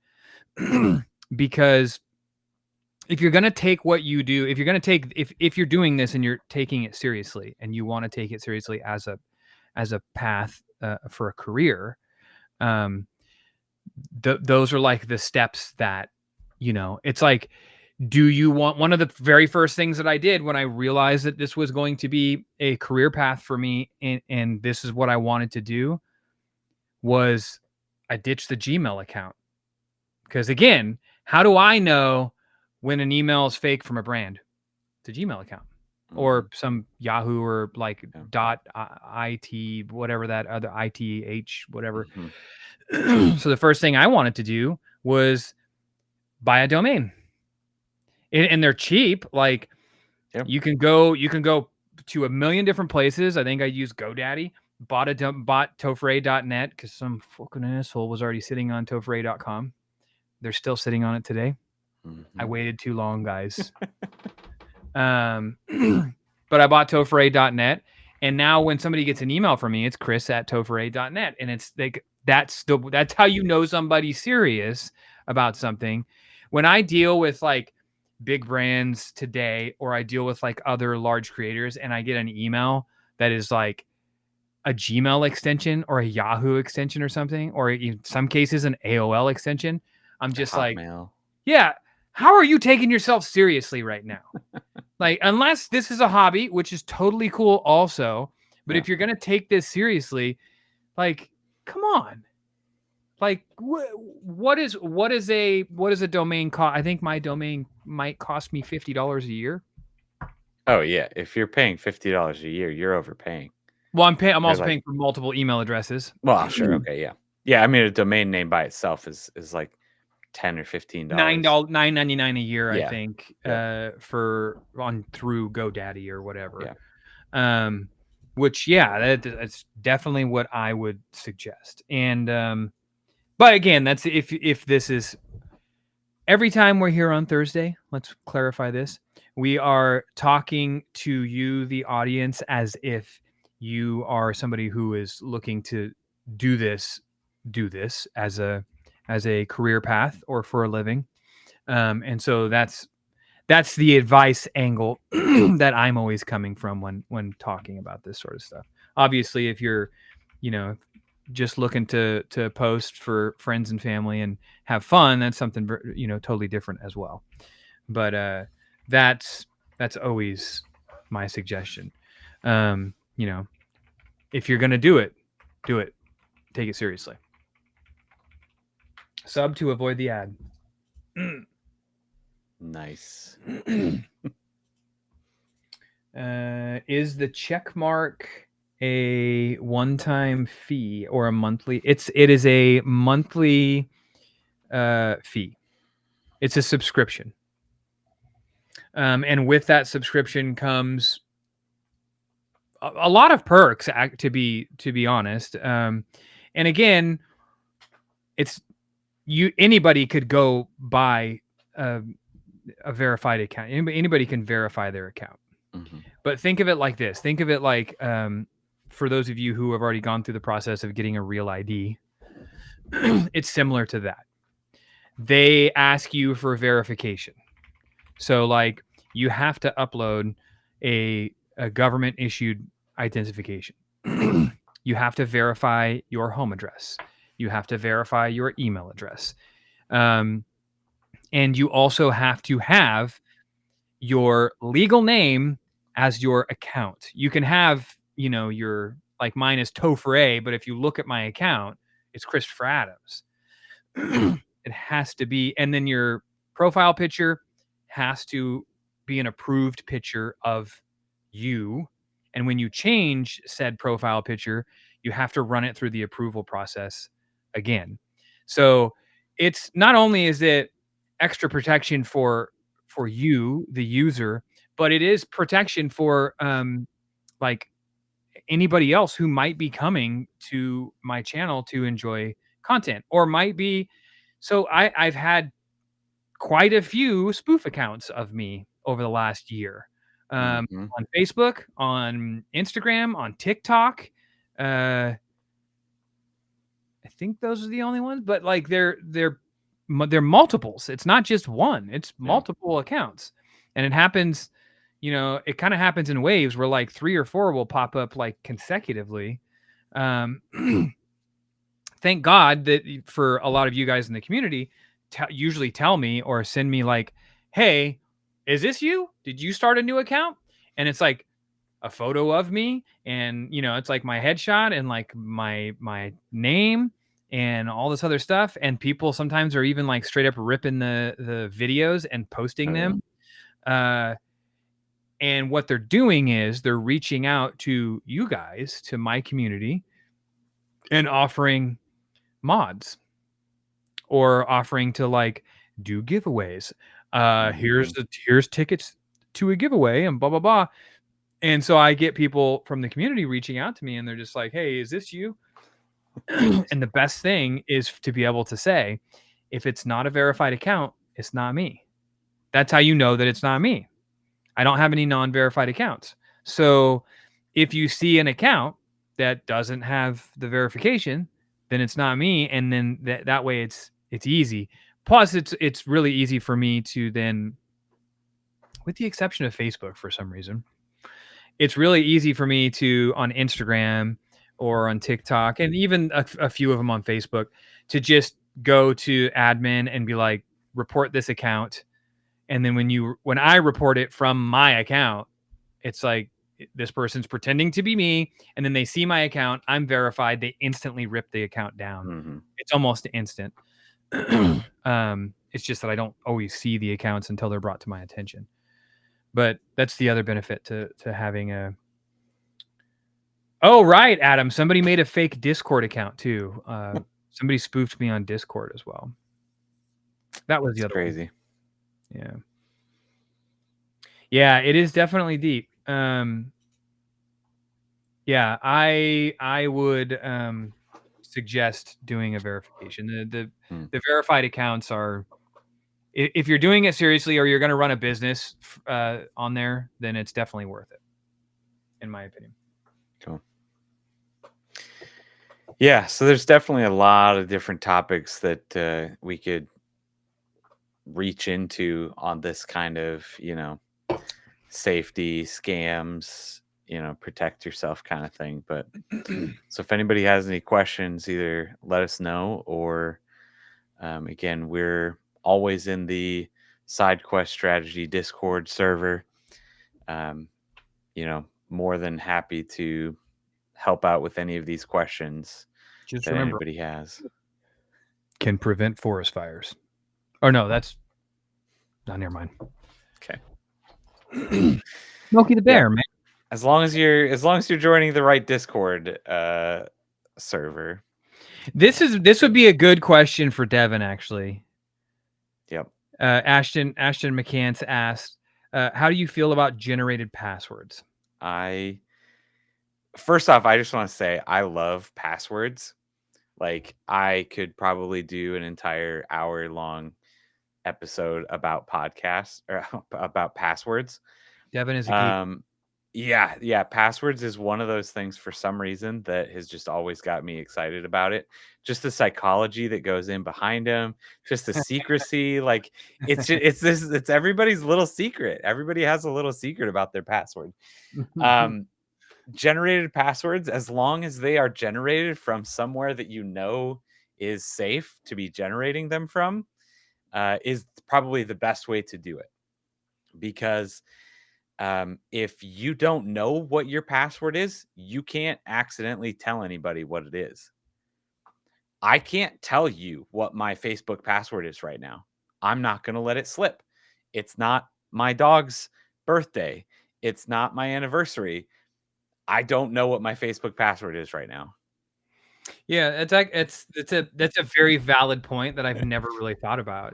[SPEAKER 2] Because if you're going to take what you do, if you're doing this and you're taking it seriously and you want to take it seriously as a path for a career, those are like the steps that, it's like, do you want, one of the very first things that I did when I realized that this was going to be a career path for me, and this is what I wanted to do, was I ditched the Gmail account. Because again, how do I know when an email is fake from a brand? It's a Gmail account.
[SPEAKER 1] Mm-hmm.
[SPEAKER 2] Or some Yahoo or like .it, whatever that other ITH, whatever.
[SPEAKER 1] Mm-hmm.
[SPEAKER 2] So the first thing I wanted to do was buy a domain, and they're cheap. Like, you can go to a million different places. I think I used GoDaddy. Bought Tofre.net because some fucking asshole was already sitting on Tofre.com. They're still sitting on it today.
[SPEAKER 1] Mm-hmm.
[SPEAKER 2] I waited too long, guys. But I bought Tofre.net, and now when somebody gets an email from me, it's chris@tofre.net, and it's like that's how you know somebody's serious about something. When I deal with like big brands today, or I deal with like other large creators, and I get an email that is like a Gmail extension or a Yahoo extension or something, or in some cases an AOL extension, I'm just
[SPEAKER 1] Hotmail.
[SPEAKER 2] like, yeah, how are you taking yourself seriously right now? Like, unless this is a hobby, which is totally cool also, but if you're going to take this seriously, like, come on. Like, what is a domain cost? I think my domain might cost me $50 a year.
[SPEAKER 1] Oh yeah, if you're paying $50 a year, you're overpaying.
[SPEAKER 2] Well, I'm also paying for multiple email addresses.
[SPEAKER 1] Well, sure, okay, yeah. I mean, a domain name by itself is like $10 or $15.
[SPEAKER 2] $9.99 a year, I think, for through GoDaddy or whatever.
[SPEAKER 1] Yeah.
[SPEAKER 2] Which that's definitely what I would suggest. And but again, that's if this is every time we're here on Thursday. Let's clarify this. We are talking to you, the audience, as if you are somebody who is looking to do this as a career path or for a living. And so that's the advice angle that I'm always coming from when talking about this sort of stuff. Obviously, if you're, just looking to post for friends and family and have fun, that's something, totally different as well. But that's always my suggestion. If you're gonna do it, take it seriously. Sub to avoid the ad.
[SPEAKER 1] Nice.
[SPEAKER 2] Is the check mark a one-time fee or a monthly? It is a monthly fee. It's a subscription. And with that subscription comes a lot of perks, to be honest. And again, anybody could go buy a verified account. Anybody can verify their account.
[SPEAKER 1] Mm-hmm.
[SPEAKER 2] But think of it like this. Think of it like, for those of you who have already gone through the process of getting a real ID, it's similar to that. They ask you for verification. So you have to upload a government issued identification. You have to verify your home address. You have to verify your email address. And you also have to have your legal name as your account. You can have, your, like, mine is Topher, but if you look at my account, it's Christopher Adams. It has to be, and then your profile picture has to be an approved picture of you. And when you change said profile picture, you have to run it through the approval process again. So it's not only is it extra protection for you, the user, but it is protection for like anybody else who might be coming to my channel to enjoy content, or might be. So I've had quite a few spoof accounts of me over the last year,
[SPEAKER 1] Mhm.
[SPEAKER 2] on Facebook, on Instagram, on TikTok. I think those are the only ones, but like they're multiples. It's not just one. It's
[SPEAKER 1] Yeah.
[SPEAKER 2] multiple accounts, and it happens. It kind of happens in waves where like 3 or 4 will pop up like consecutively. Um, thank God that for a lot of you guys in the community, usually tell me or send me like, "Hey, is this you? Did you start a new account?" And it's like a photo of me, and it's like my headshot and like my name and all this other stuff. And people sometimes are even like straight up ripping the videos and posting
[SPEAKER 1] Oh, yeah.
[SPEAKER 2] them. Uh, and what they're doing is they're reaching out to you guys, to my community, and offering mods, or offering to like do giveaways.
[SPEAKER 1] Mhm.
[SPEAKER 2] Here's tickets to a giveaway and blah blah blah. And so I get people from the community reaching out to me, and they're just like, "Hey, is this you?" And the best thing is to be able to say, if it's not a verified account, it's not me. That's how you know that it's not me. I don't have any non-verified accounts. So if you see an account that doesn't have the verification, then it's not me. And then that way it's easy. Plus it's really easy for me to then, with the exception of Facebook for some reason, it's really easy for me to, on Instagram or on TikTok, and even a few of them on Facebook, to just go to admin and be like, report this account. And then when I report it from my account, it's like this person's pretending to be me, and then they see my account, I'm verified, they instantly rip the account down.
[SPEAKER 1] Mhm.
[SPEAKER 2] It's almost instant. It's just that I don't always see the accounts until they're brought to my attention. But that's the other benefit to having a. Oh, right, Adam. Somebody made a fake Discord account too. Somebody spoofed me on Discord as well. That was the
[SPEAKER 1] It's
[SPEAKER 2] other one.
[SPEAKER 1] crazy.
[SPEAKER 2] Yeah. Yeah, it is definitely deep. Yeah, I would suggest doing a verification.
[SPEAKER 1] Mm.
[SPEAKER 2] The verified accounts are, if you're doing it seriously or you're going to run a business on there, then it's definitely worth it, in my opinion.
[SPEAKER 1] Cool. Yeah, so there's definitely a lot of different topics that we could reach into on this kind of, safety, scams, protect yourself kind of thing. But so if anybody has any questions, either let us know, or again, we're always in the SideQuest Strategy Discord server. Um, more than happy to help out with any of these questions
[SPEAKER 2] Just
[SPEAKER 1] that
[SPEAKER 2] remember,
[SPEAKER 1] anybody has.
[SPEAKER 2] can prevent forest fires. Oh no, that's not, near mine.
[SPEAKER 1] Okay.
[SPEAKER 2] Smokey the
[SPEAKER 1] Yeah.
[SPEAKER 2] Bear, man.
[SPEAKER 1] As long as you're joining the right Discord server.
[SPEAKER 2] This would be a good question for Devin, actually.
[SPEAKER 1] Yep.
[SPEAKER 2] Ashton McCants asked, "How do you feel about generated passwords?"
[SPEAKER 1] I First off, I just want to say I love passwords. Like, I could probably do an entire hour long episode about podcasts or about passwords.
[SPEAKER 2] Devin is a geek.
[SPEAKER 1] Um, yeah, passwords is one of those things for some reason that has just always got me excited about it. Just the psychology that goes in behind them, just the secrecy. Like, it's everybody's little secret. Everybody has a little secret about their password. Um, generated passwords, as long as they are generated from somewhere that you know is safe to be generating them from, is probably the best way to do it. Because if you don't know what your password is, you can't accidentally tell anybody what it is. I can't tell you what my Facebook password is right now. I'm not going to let it slip. It's not my dog's birthday. It's not my anniversary. I don't know what my Facebook password is right now.
[SPEAKER 2] Yeah, it's like that's a very valid point that I've never really thought about.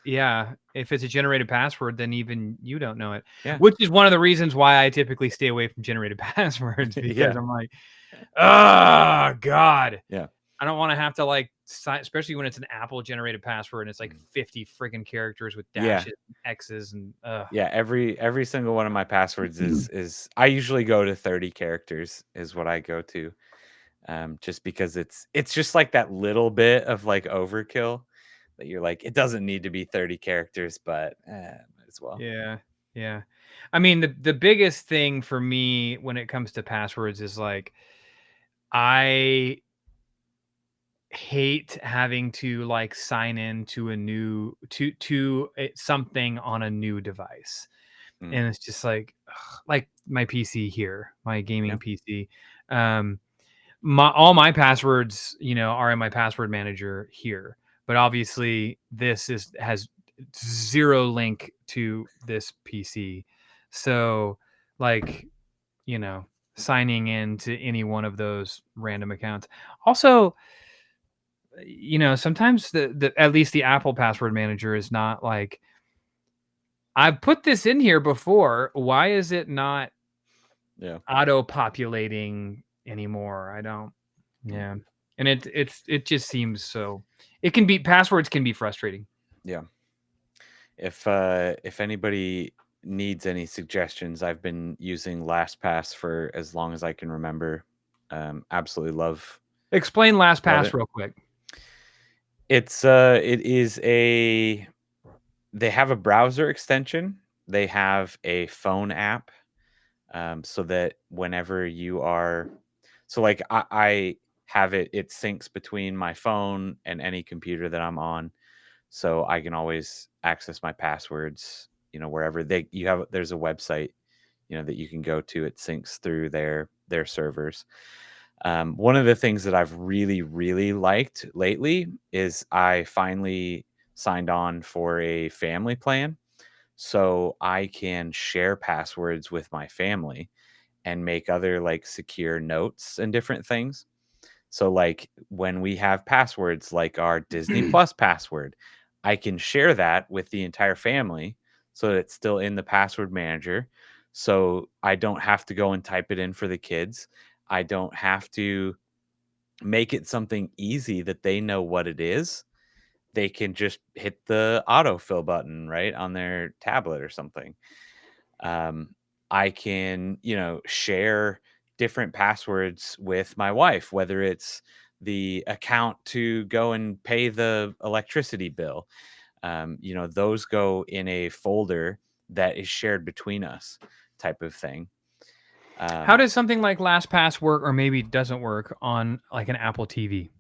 [SPEAKER 1] Yeah.
[SPEAKER 2] If it's a generated password, then even you don't know it,
[SPEAKER 1] Yeah.
[SPEAKER 2] which is one of the reasons why I typically stay away from generated passwords because
[SPEAKER 1] Yeah.
[SPEAKER 2] I'm like, oh God,
[SPEAKER 1] Yeah.
[SPEAKER 2] I don't want to have to like sign, especially when it's an Apple generated password and it's like
[SPEAKER 1] Mm.
[SPEAKER 2] 50 freaking characters with
[SPEAKER 1] Yeah.
[SPEAKER 2] dashes, and X's, and
[SPEAKER 1] Yeah, every single one of my passwords is I usually go to 30 characters is what I go to. Just because it's just like that little bit of like overkill that you're like, it doesn't need to be 30 characters, but might as well.
[SPEAKER 2] yeah, yeah. I mean, the biggest thing for me when it comes to passwords is like I hate having to like sign in to a new something on a new device.
[SPEAKER 1] Mm,
[SPEAKER 2] And it's just like my PC here, my
[SPEAKER 1] yeah.
[SPEAKER 2] gaming PC. Um my all my passwords, are in my password manager here. But obviously this is has zero link to this PC. So like, you know, signing in to any one of those random accounts. Also, sometimes the at least the Apple password manager is not like, I've put this in here before. Why is it not
[SPEAKER 1] Yeah.
[SPEAKER 2] auto populating anymore? I don't.
[SPEAKER 1] Mm,
[SPEAKER 2] Yeah. And it just seems so, it can be, passwords can be frustrating.
[SPEAKER 1] yeah. If anybody needs any suggestions, I've been using LastPass for as long as I can remember. Absolutely
[SPEAKER 2] Explain
[SPEAKER 1] love
[SPEAKER 2] LastPass
[SPEAKER 1] it.
[SPEAKER 2] real quick.
[SPEAKER 1] It is a they have a browser extension. They have a phone app, so that whenever you are, so like I have it syncs between my phone and any computer that I'm on, so I can always access my passwords. Wherever there's a website, that you can go to. It syncs through their servers. One of the things that I've really, really liked lately is I finally signed on for a family plan so I can share passwords with my family and make other like secure notes and different things. So, like when we have passwords like our Disney Plus password, I can share that with the entire family so that it's still in the password manager. So I don't have to go and type it in for the kids. I don't have to make it something easy that they know what it is. They can just hit the autofill button right on their tablet or something. um, I can, share different passwords with my wife, whether it's the account to go and pay the electricity bill. Those go in a folder that is shared between us, type of thing.
[SPEAKER 2] How
[SPEAKER 1] Um,
[SPEAKER 2] does something like LastPass work, or maybe doesn't work on like an Apple TV?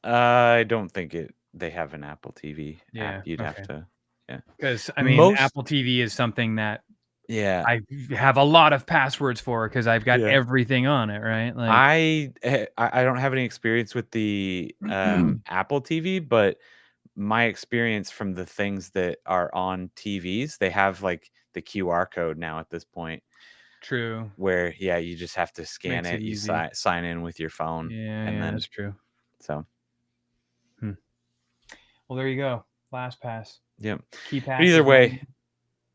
[SPEAKER 1] I don't think they have an Apple TV app.
[SPEAKER 2] Yeah.
[SPEAKER 1] You'd have
[SPEAKER 2] Okay.
[SPEAKER 1] to, yeah.
[SPEAKER 2] Because I mean,
[SPEAKER 1] Most,
[SPEAKER 2] Apple TV is something that
[SPEAKER 1] yeah,
[SPEAKER 2] I have a lot of passwords for because I've got
[SPEAKER 1] yeah.
[SPEAKER 2] everything on it, right? Like,
[SPEAKER 1] I don't have any experience with the Apple TV, but my experience from the things that are on TVs, they have like the QR code now at this point
[SPEAKER 2] true.
[SPEAKER 1] where, yeah, you just have to scan
[SPEAKER 2] Makes it
[SPEAKER 1] it. You
[SPEAKER 2] easy.
[SPEAKER 1] sign in with your phone,
[SPEAKER 2] Yeah,
[SPEAKER 1] and
[SPEAKER 2] yeah,
[SPEAKER 1] then
[SPEAKER 2] that's true.
[SPEAKER 1] so
[SPEAKER 2] Hmm. Well, there you go. LastPass.
[SPEAKER 1] yeah.
[SPEAKER 2] Key
[SPEAKER 1] But
[SPEAKER 2] pass
[SPEAKER 1] either
[SPEAKER 2] is my
[SPEAKER 1] way,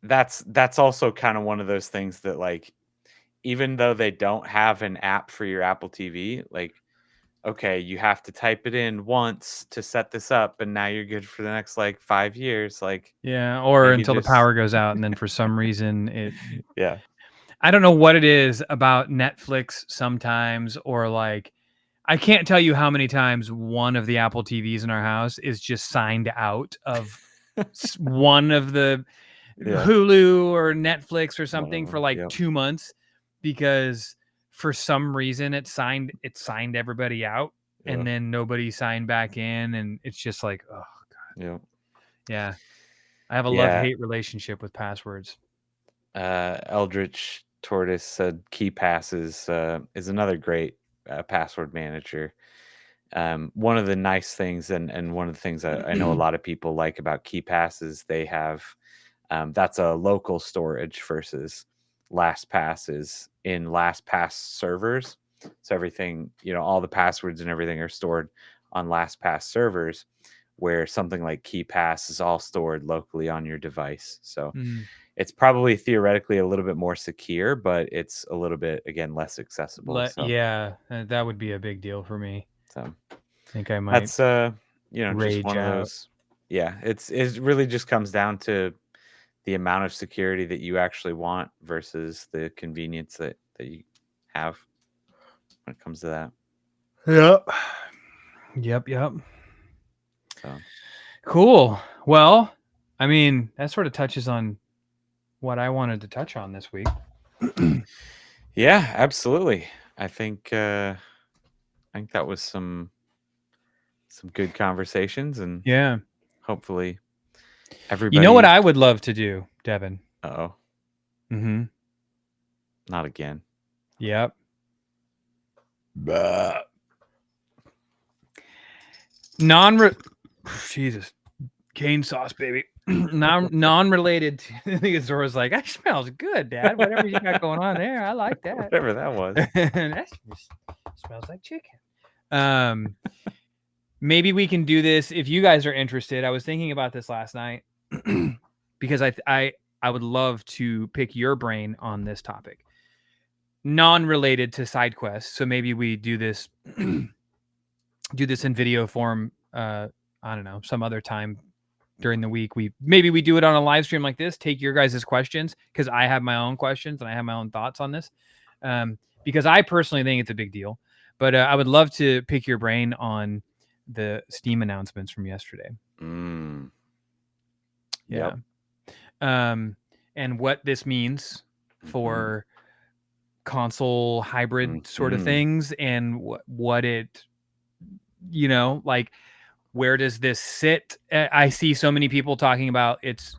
[SPEAKER 1] that's also kind of one of those things that like even though they don't have an app for your Apple TV, like okay, you have to type it in once to set this up, and now you're good for the next like 5 years. Like
[SPEAKER 2] yeah, or
[SPEAKER 1] maybe
[SPEAKER 2] until the
[SPEAKER 1] just
[SPEAKER 2] power goes out and then for some reason
[SPEAKER 1] yeah,
[SPEAKER 2] I don't know what it is about Netflix sometimes, or like I can't tell you how many times one of the Apple TVs in our house is just signed out of one of the
[SPEAKER 1] yeah,
[SPEAKER 2] Hulu or Netflix or
[SPEAKER 1] one of
[SPEAKER 2] something for
[SPEAKER 1] them.
[SPEAKER 2] like
[SPEAKER 1] Yep.
[SPEAKER 2] 2 months because for some reason it signed everybody out,
[SPEAKER 1] Yeah.
[SPEAKER 2] and then nobody signed back in, and it's just like, oh
[SPEAKER 1] Yeah.
[SPEAKER 2] yeah. I have a
[SPEAKER 1] Yeah.
[SPEAKER 2] love-hate relationship with passwords.
[SPEAKER 1] Eldritch Tortoise said KeyPass is another great password manager. One of the nice things, and one of the things I know a lot of people like about KeyPass is they have that's a local storage versus LastPass is in LastPass servers. So everything, all the passwords and everything are stored on LastPass servers, where something like KeyPass is all stored locally on your device. So
[SPEAKER 2] Mm.
[SPEAKER 1] it's probably theoretically a little bit more secure, but it's a little bit, again, less accessible.
[SPEAKER 2] Yeah, that would be a big deal for me.
[SPEAKER 1] So
[SPEAKER 2] I think I might
[SPEAKER 1] that's just
[SPEAKER 2] rage
[SPEAKER 1] one of
[SPEAKER 2] out.
[SPEAKER 1] those. Yeah, it really just comes down to the amount of security that you actually want versus the convenience that you have when it comes to that.
[SPEAKER 2] Yep. Yep.
[SPEAKER 1] So
[SPEAKER 2] Cool. Well, I mean, that sort of touches on what I wanted to touch on this week.
[SPEAKER 1] yeah, absolutely. I think that was some good conversations, and
[SPEAKER 2] Yeah.
[SPEAKER 1] hopefully
[SPEAKER 2] You know what
[SPEAKER 1] everybody.
[SPEAKER 2] I would love to do, Devin?
[SPEAKER 1] Uh-oh,
[SPEAKER 2] Mm-hmm.
[SPEAKER 1] not again.
[SPEAKER 2] Yep. Jesus. Cane sauce, baby. Non-related. I think Zora's like, that smells good, Dad. Whatever you got going on there, I like that.
[SPEAKER 1] Whatever that was.
[SPEAKER 2] That smells like chicken. Maybe we can do this if you guys are interested. I was thinking about this last night because I would love to pick your brain on this topic, non-related to SideQuest. So maybe we do this in video form. I don't know, some other time during the week. Maybe we do it on a live stream like this. Take your guys' questions because I have my own questions and I have my own thoughts on this. Because I personally think it's a big deal, but I would love to pick your brain on the Steam announcements from yesterday.
[SPEAKER 1] Mm.
[SPEAKER 2] Yeah.
[SPEAKER 1] Yep.
[SPEAKER 2] And what this means for console hybrid sort of things, and what it, like, where does this sit? I see so many people talking about it's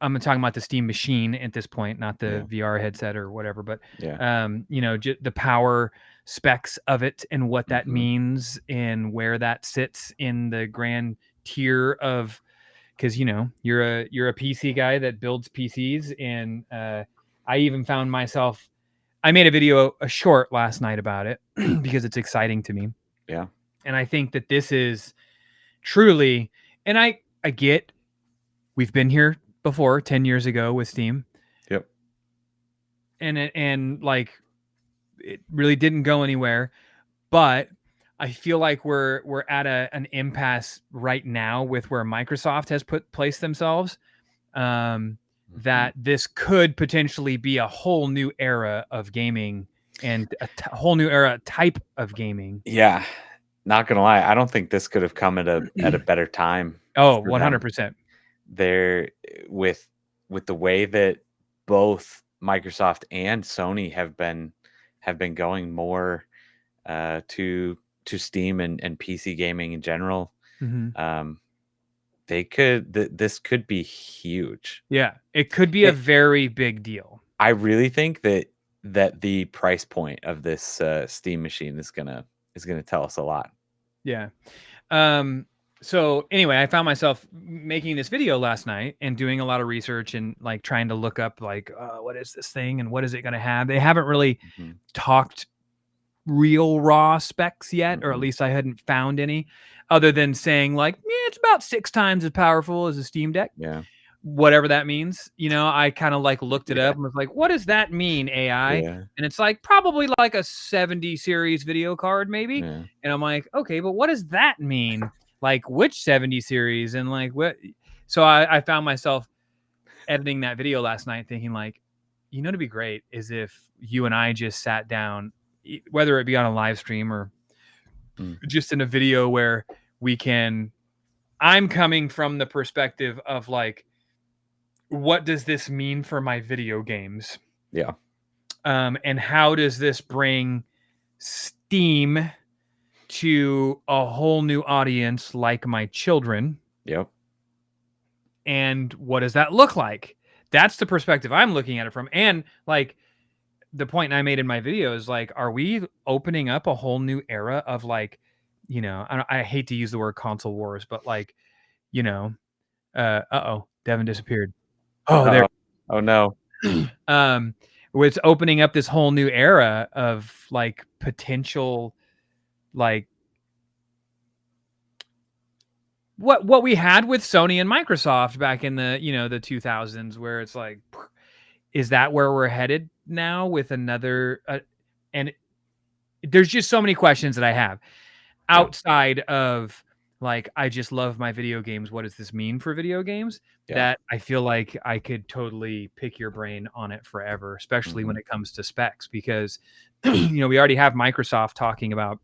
[SPEAKER 2] I'm talking about the Steam machine at this point, not the VR headset or whatever, but
[SPEAKER 1] Yeah.
[SPEAKER 2] the power specs of it and what that means and where that sits in the grand tier of, because you're a PC guy that builds PCs, and I even found myself, I made a short last night about it because it's exciting to me.
[SPEAKER 1] Yeah.
[SPEAKER 2] And I think that this is truly, and I get, we've been here before 10 years ago with Steam.
[SPEAKER 1] Yep.
[SPEAKER 2] And like, it really didn't go anywhere, but I feel like we're at an impasse right now with where Microsoft has placed themselves. That this could potentially be a whole new era of gaming and a whole new era type of gaming.
[SPEAKER 1] Yeah. Not gonna lie, I don't think this could have come at a better time
[SPEAKER 2] Oh,
[SPEAKER 1] for them.
[SPEAKER 2] 100%.
[SPEAKER 1] They're with the way that both Microsoft and Sony have been going more to Steam and PC gaming in general. This could be huge.
[SPEAKER 2] Yeah, it could be a very big deal.
[SPEAKER 1] I really think that the price point of this Steam machine is gonna tell us a lot.
[SPEAKER 2] Yeah. So anyway, I found myself making this video last night and doing a lot of research and like trying to look up like, what is this thing and what is it going to have? They haven't really talked real raw specs yet, or at least I hadn't found any, other than saying like, yeah, it's about 6 times as powerful as a Steam Deck.
[SPEAKER 1] Yeah.
[SPEAKER 2] Whatever that means, I kind of like looked it up and was like, what does that mean, AI?
[SPEAKER 1] Yeah.
[SPEAKER 2] And it's like probably like a 70 series video card, maybe.
[SPEAKER 1] Yeah.
[SPEAKER 2] And I'm like, okay, but what does that mean? Like which 70 series and like what? So I found myself editing that video last night thinking like, it'd be great is if you and I just sat down, whether it be on a live stream or just in a video where I'm coming from the perspective of like, what does this mean for my video games?
[SPEAKER 1] Yeah.
[SPEAKER 2] And how does this bring Steam to a whole new audience like my children?
[SPEAKER 1] Yep.
[SPEAKER 2] And what does that look like? That's the perspective I'm looking at it from. And like the point I made in my video is like, are we opening up a whole new era of like, I hate to use the word console wars, but like, you know, uh-oh, Devin disappeared. Oh, there.
[SPEAKER 1] Uh-oh. Oh no.
[SPEAKER 2] um, it's opening up this whole new era of like potential, like what we had with Sony and Microsoft back in the the 2000s, where it's like, is that where we're headed now with another? And there's just so many questions that I have
[SPEAKER 1] Yeah.
[SPEAKER 2] outside of like, I just love my video games. What does this mean for video games?
[SPEAKER 1] Yeah.
[SPEAKER 2] That I feel like I could totally pick your brain on it forever, especially when
[SPEAKER 1] Mhm.
[SPEAKER 2] it comes to specs, because we already have Microsoft talking about,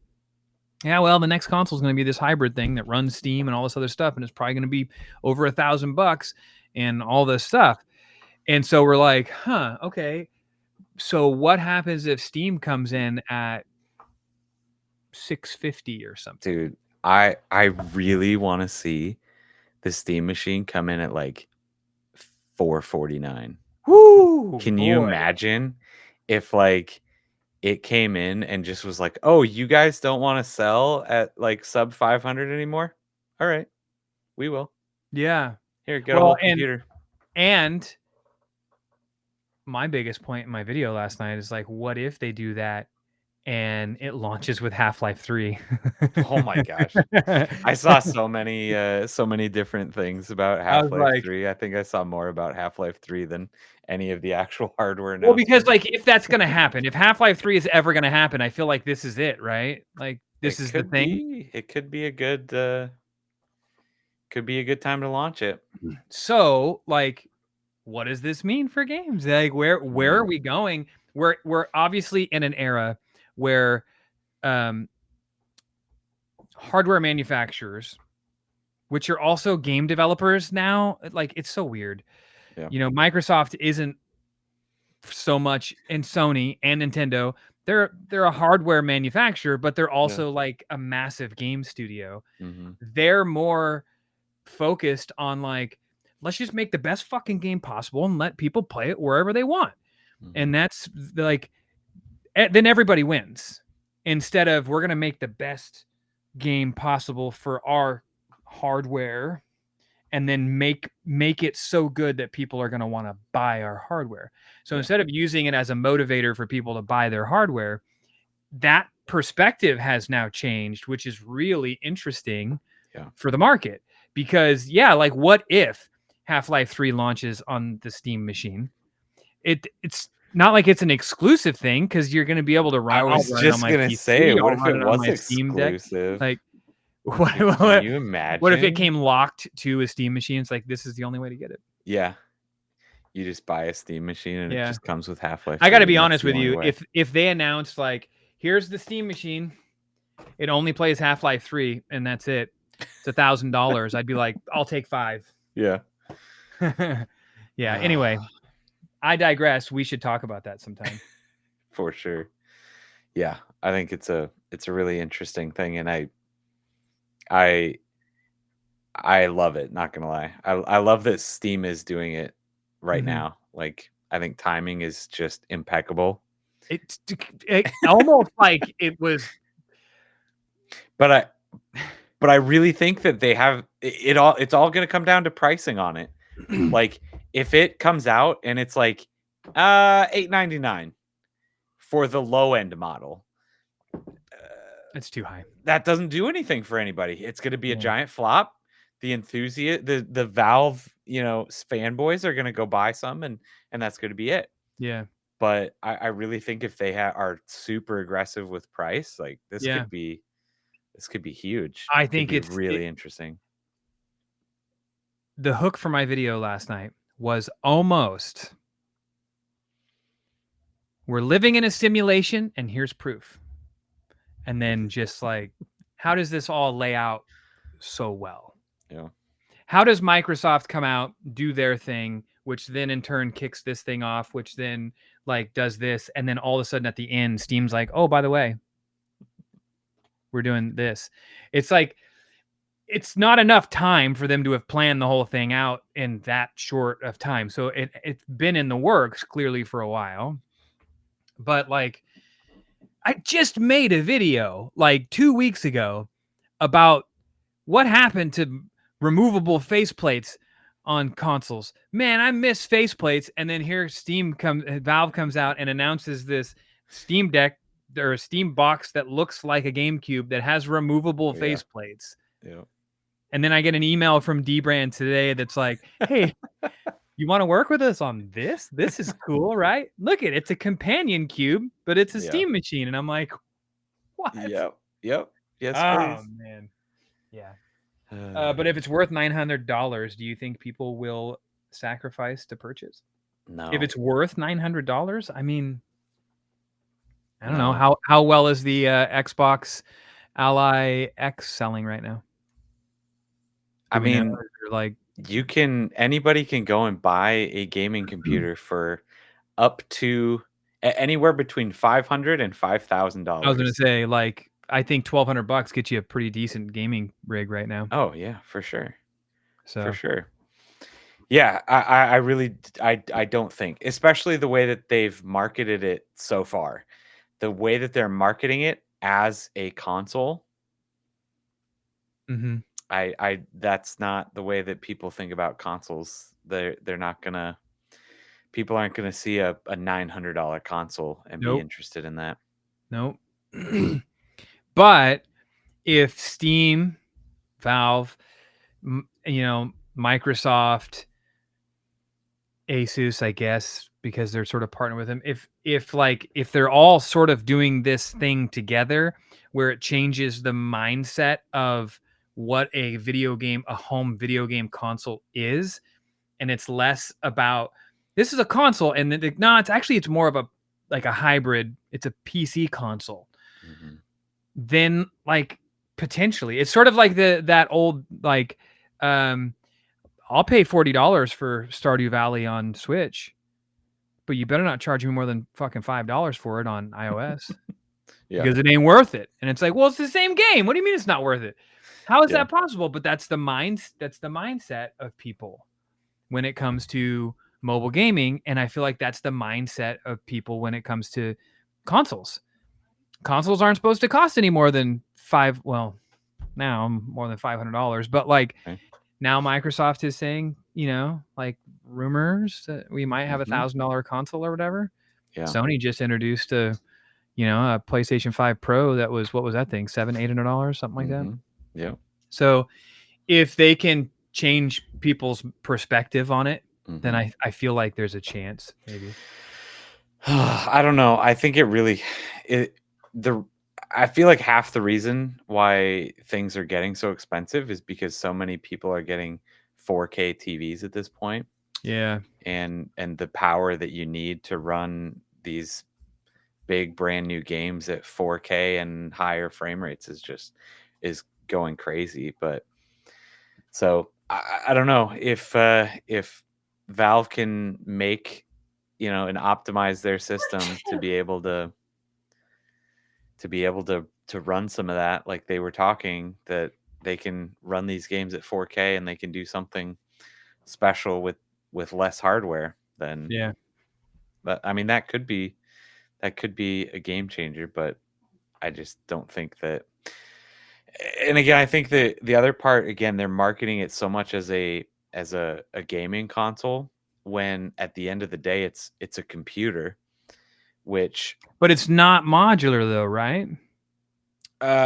[SPEAKER 2] yeah, well, the next console is going to be this hybrid thing that runs Steam and all this other stuff, and it's probably going to be over $1,000 and all this stuff. And so we're like, huh, okay. So what happens if Steam comes in at 650 or something?
[SPEAKER 1] Dude, I really want to see the Steam machine come in at like $449.
[SPEAKER 2] Whoo,
[SPEAKER 1] Can you
[SPEAKER 2] boy.
[SPEAKER 1] imagine if like it came in and just was like, "Oh, you guys don't want to sell at like sub 500 anymore? All right, we will.
[SPEAKER 2] Yeah.
[SPEAKER 1] Here, get a
[SPEAKER 2] Well,
[SPEAKER 1] whole computer."
[SPEAKER 2] and my biggest point in my video last night is like, what if they do that and it launches with Half-Life 3?
[SPEAKER 1] Oh my gosh. I saw so many different things about
[SPEAKER 2] I was
[SPEAKER 1] Half-Life
[SPEAKER 2] like,
[SPEAKER 1] 3. I think I saw more about Half-Life 3 than any of the actual hardware
[SPEAKER 2] well, because
[SPEAKER 1] announcements.
[SPEAKER 2] like if that's gonna happen, if Half-Life 3 is ever gonna happen, I feel like this is it, right? Like this
[SPEAKER 1] It
[SPEAKER 2] is the
[SPEAKER 1] could
[SPEAKER 2] thing.
[SPEAKER 1] be. It could be a good time to launch it.
[SPEAKER 2] So, like, what does this mean for games? Like, where are
[SPEAKER 1] Mm,
[SPEAKER 2] we going? We're obviously in an era where um, hardware manufacturers, which are also game developers now, like it's so weird.
[SPEAKER 1] yeah.
[SPEAKER 2] Microsoft isn't so much, and Sony and Nintendo. They're a hardware manufacturer, but they're
[SPEAKER 1] Yeah.
[SPEAKER 2] also like a massive game studio.
[SPEAKER 1] Mhm.
[SPEAKER 2] They're more focused on like, let's just make the best fucking game possible and let people play it wherever they want.
[SPEAKER 1] Mhm.
[SPEAKER 2] And that's like, then everybody wins. Instead of, we're gonna make the best game possible for our hardware and then make it so good that people are going to want to buy our hardware. So
[SPEAKER 1] Yeah.
[SPEAKER 2] instead of using it as a motivator for people to buy their hardware, that perspective has now changed, which is really interesting
[SPEAKER 1] Yeah.
[SPEAKER 2] for the market. Because yeah, like what if Half-Life 3 launches on the Steam machine? It's not like it's an exclusive thing, because you're going to be able to
[SPEAKER 1] I
[SPEAKER 2] I'll
[SPEAKER 1] was
[SPEAKER 2] run it on
[SPEAKER 1] just
[SPEAKER 2] my
[SPEAKER 1] gonna say,
[SPEAKER 2] PC, I'll
[SPEAKER 1] what if
[SPEAKER 2] run
[SPEAKER 1] it
[SPEAKER 2] it on
[SPEAKER 1] was
[SPEAKER 2] my Steam Deck.
[SPEAKER 1] exclusive?
[SPEAKER 2] Like,
[SPEAKER 1] Can
[SPEAKER 2] what
[SPEAKER 1] you
[SPEAKER 2] what if it
[SPEAKER 1] imagine?
[SPEAKER 2] came locked to a Steam machine? It's like, this is the only way to get it.
[SPEAKER 1] Yeah. You just buy a Steam machine and it
[SPEAKER 2] Yeah.
[SPEAKER 1] just comes with Half-Life
[SPEAKER 2] I got to
[SPEAKER 1] 3,
[SPEAKER 2] be
[SPEAKER 1] and that's
[SPEAKER 2] honest
[SPEAKER 1] the
[SPEAKER 2] with
[SPEAKER 1] only
[SPEAKER 2] you.
[SPEAKER 1] way.
[SPEAKER 2] If they announced like, here's the Steam machine, it only plays Half-Life 3 and that's it. It's $1,000. I'd be like, I'll take 5.
[SPEAKER 1] Yeah.
[SPEAKER 2] Yeah. Anyway, I digress. We should talk about that sometime.
[SPEAKER 1] For sure. Yeah, I think it's a really interesting thing, and I I love it, not gonna lie. I love that Steam is doing it right
[SPEAKER 2] Mhm.
[SPEAKER 1] now. Like, I think timing is just impeccable.
[SPEAKER 2] It's almost like it was.
[SPEAKER 1] But I really think that they have it's all gonna come down to pricing on it. Like, if it comes out and it's like, $8.99 for the low end model,
[SPEAKER 2] It's too high.
[SPEAKER 1] that doesn't do anything for anybody. It's gonna be a
[SPEAKER 2] Yeah.
[SPEAKER 1] giant flop. The Valve, fanboys are gonna go buy some, and that's gonna be it.
[SPEAKER 2] Yeah.
[SPEAKER 1] But I really think if they are super aggressive with price, like,
[SPEAKER 2] Yeah.
[SPEAKER 1] this could be huge.
[SPEAKER 2] I
[SPEAKER 1] Could
[SPEAKER 2] think
[SPEAKER 1] be
[SPEAKER 2] it's
[SPEAKER 1] really interesting.
[SPEAKER 2] the hook for my video last night was almost, we're living in a simulation and here's proof. And then just like, how does this all lay out so well?
[SPEAKER 1] Yeah.
[SPEAKER 2] How does Microsoft come out, do their thing? which then in turn kicks this thing off, which then like does this, and then all of a sudden at the end, Steam's like, oh, by the way, we're doing this. It's like it's not enough time for them to have planned the whole thing out in that short of time. So it's been in the works clearly for a while. But like I just made a video like 2 weeks ago about what happened to removable faceplates on consoles. Man, I miss faceplates. And then here Valve comes out and announces this Steam Deck or a Steam box that looks like a GameCube that has removable
[SPEAKER 1] Yeah.
[SPEAKER 2] faceplates.
[SPEAKER 1] Yeah.
[SPEAKER 2] And then I get an email from D-Brand today that's like, hey, you want to work with us on this? This is cool, right? Look it's a companion cube, but it's a
[SPEAKER 1] Yeah.
[SPEAKER 2] Steam machine. And I'm like, what?
[SPEAKER 1] Yep. Yep. Yes,
[SPEAKER 2] Oh
[SPEAKER 1] please.
[SPEAKER 2] man. Yeah. But if it's worth $900, do you think people will sacrifice to purchase? If
[SPEAKER 1] No.
[SPEAKER 2] it's worth $900, I mean, I don't know
[SPEAKER 1] No.
[SPEAKER 2] how well is the Xbox Ally X selling right now?
[SPEAKER 1] I
[SPEAKER 2] Do we know?
[SPEAKER 1] mean,
[SPEAKER 2] Is there like
[SPEAKER 1] anybody can go and buy a gaming computer for up to anywhere between 500 and
[SPEAKER 2] I was gonna
[SPEAKER 1] $5,000.
[SPEAKER 2] say like I think $1,200 gets you a pretty decent gaming rig right now.
[SPEAKER 1] Oh yeah, for sure. For
[SPEAKER 2] So
[SPEAKER 1] sure. Yeah, I really I don't think, especially the way that they've marketed it so far. The way that they're marketing it as a console,
[SPEAKER 2] mhm.
[SPEAKER 1] I that's not the way that people think about consoles. They're not gonna people aren't gonna see a $900 console and be
[SPEAKER 2] Nope.
[SPEAKER 1] interested in that.
[SPEAKER 2] Nope. But if Steam, Valve, Microsoft, Asus, I guess, because they're sort of partnered with them. If they're all sort of doing this thing together, where it changes the mindset of what a home video game console is, and it's less about this is a console, and then no, it's more of a like a hybrid. It's a PC console.
[SPEAKER 1] Mhm.
[SPEAKER 2] Then like potentially, it's sort of like that old like um I'll pay $40 for Stardew Valley on Switch, but you better not charge me more than fucking $5 for it on iOS
[SPEAKER 1] Yeah,
[SPEAKER 2] because it ain't worth it. And it's like, well, it's the same game. What do you mean it's not worth it? How is
[SPEAKER 1] yeah.
[SPEAKER 2] that possible? But that's the mindset of people when it comes to mobile gaming, and I feel like that's the mindset of people when it comes to consoles. Consoles aren't supposed to cost any more than now more than $500, but like
[SPEAKER 1] Okay.
[SPEAKER 2] now Microsoft is saying, like rumors that we might have
[SPEAKER 1] Mhm.
[SPEAKER 2] $1,000 console or whatever.
[SPEAKER 1] Yeah.
[SPEAKER 2] Sony just introduced a PlayStation 5 Pro that was what was that thing? $700-$800, something like that.
[SPEAKER 1] Mhm. Yeah.
[SPEAKER 2] So if they can change people's perspective on it, then
[SPEAKER 1] Mhm.
[SPEAKER 2] I feel like there's a chance, maybe.
[SPEAKER 1] I don't know. I think it the I feel like half the reason why things are getting so expensive is because so many people are getting 4K TVs at this point,
[SPEAKER 2] Yeah.
[SPEAKER 1] and the power that you need to run these big brand new games at 4K and higher frame rates is going crazy. But so I don't know if Valve can make and optimize their system to run some of that, like they were talking, that they can run these games at 4K and they can do something special with less hardware. Then
[SPEAKER 2] Yeah.
[SPEAKER 1] I mean that could be a game changer, but I just don't think that. And again, I think that the other part, again, they're marketing it so much as a gaming console, when at the end of the day it's a computer, which
[SPEAKER 2] But it's not modular though, right?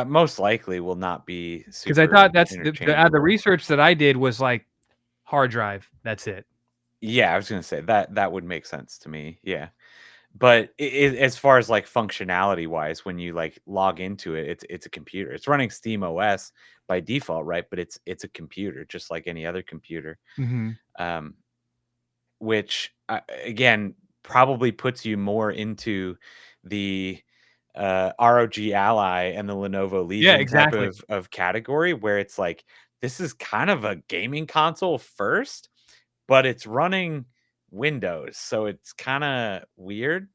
[SPEAKER 1] most likely will not be
[SPEAKER 2] Because I
[SPEAKER 1] super
[SPEAKER 2] thought that's the
[SPEAKER 1] interchangeable.
[SPEAKER 2] research that I did was like hard drive. That's it.
[SPEAKER 1] Yeah, I was gonna say that would make sense to me. Yeah, but as far as like functionality wise, when you like log into it, it's a computer. It's running Steam OS by default, right? But it's a computer, just like any other computer.
[SPEAKER 2] Mhm.
[SPEAKER 1] Um, which again probably puts you more into the ROG Ally and the Lenovo
[SPEAKER 2] Yeah,
[SPEAKER 1] Legion type
[SPEAKER 2] exactly.
[SPEAKER 1] of category, where it's like this is kind of a gaming console first, but it's running. Windows, so it's kind of weird.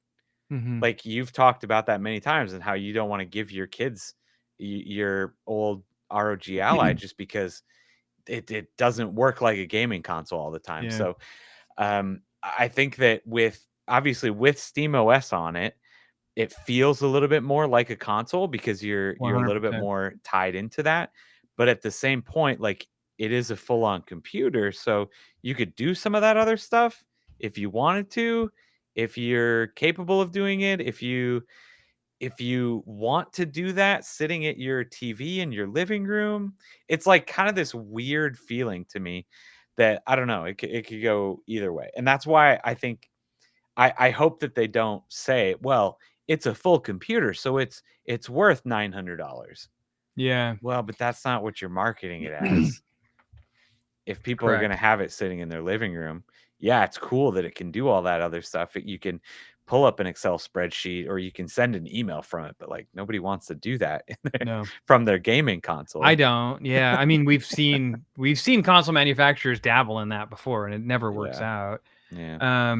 [SPEAKER 2] Mm-hmm.
[SPEAKER 1] Like, you've talked about that many times and how you don't want to give your kids your old ROG Ally just because it doesn't work like a gaming console all the time.
[SPEAKER 2] Yeah.
[SPEAKER 1] So I think that with Steam OS on it, it feels a little bit more like a console because you're a little bit
[SPEAKER 2] 100%.
[SPEAKER 1] more tied into that. But at the same point, like, it is a full-on computer, so you could do some of that other stuff if you wanted to, if you're capable of doing it, if you want to do that sitting at your TV in your living room. It's like kind of this weird feeling to me that I don't know, it could go either way. And that's why I think I hope that they don't say, well, it's a full computer, so it's worth $900.
[SPEAKER 2] Yeah.
[SPEAKER 1] Well, but that's not what you're marketing it as. If people are going to
[SPEAKER 2] Correct.
[SPEAKER 1] have it sitting in their living room, yeah, it's cool that it can do all that other stuff. You can pull up an Excel spreadsheet or you can send an email from it, but like nobody wants to do that
[SPEAKER 2] No,
[SPEAKER 1] from their gaming
[SPEAKER 2] I
[SPEAKER 1] console.
[SPEAKER 2] don't. Yeah. I mean, we've seen console manufacturers dabble in that before, and it never works
[SPEAKER 1] Yeah.
[SPEAKER 2] out.
[SPEAKER 1] Yeah.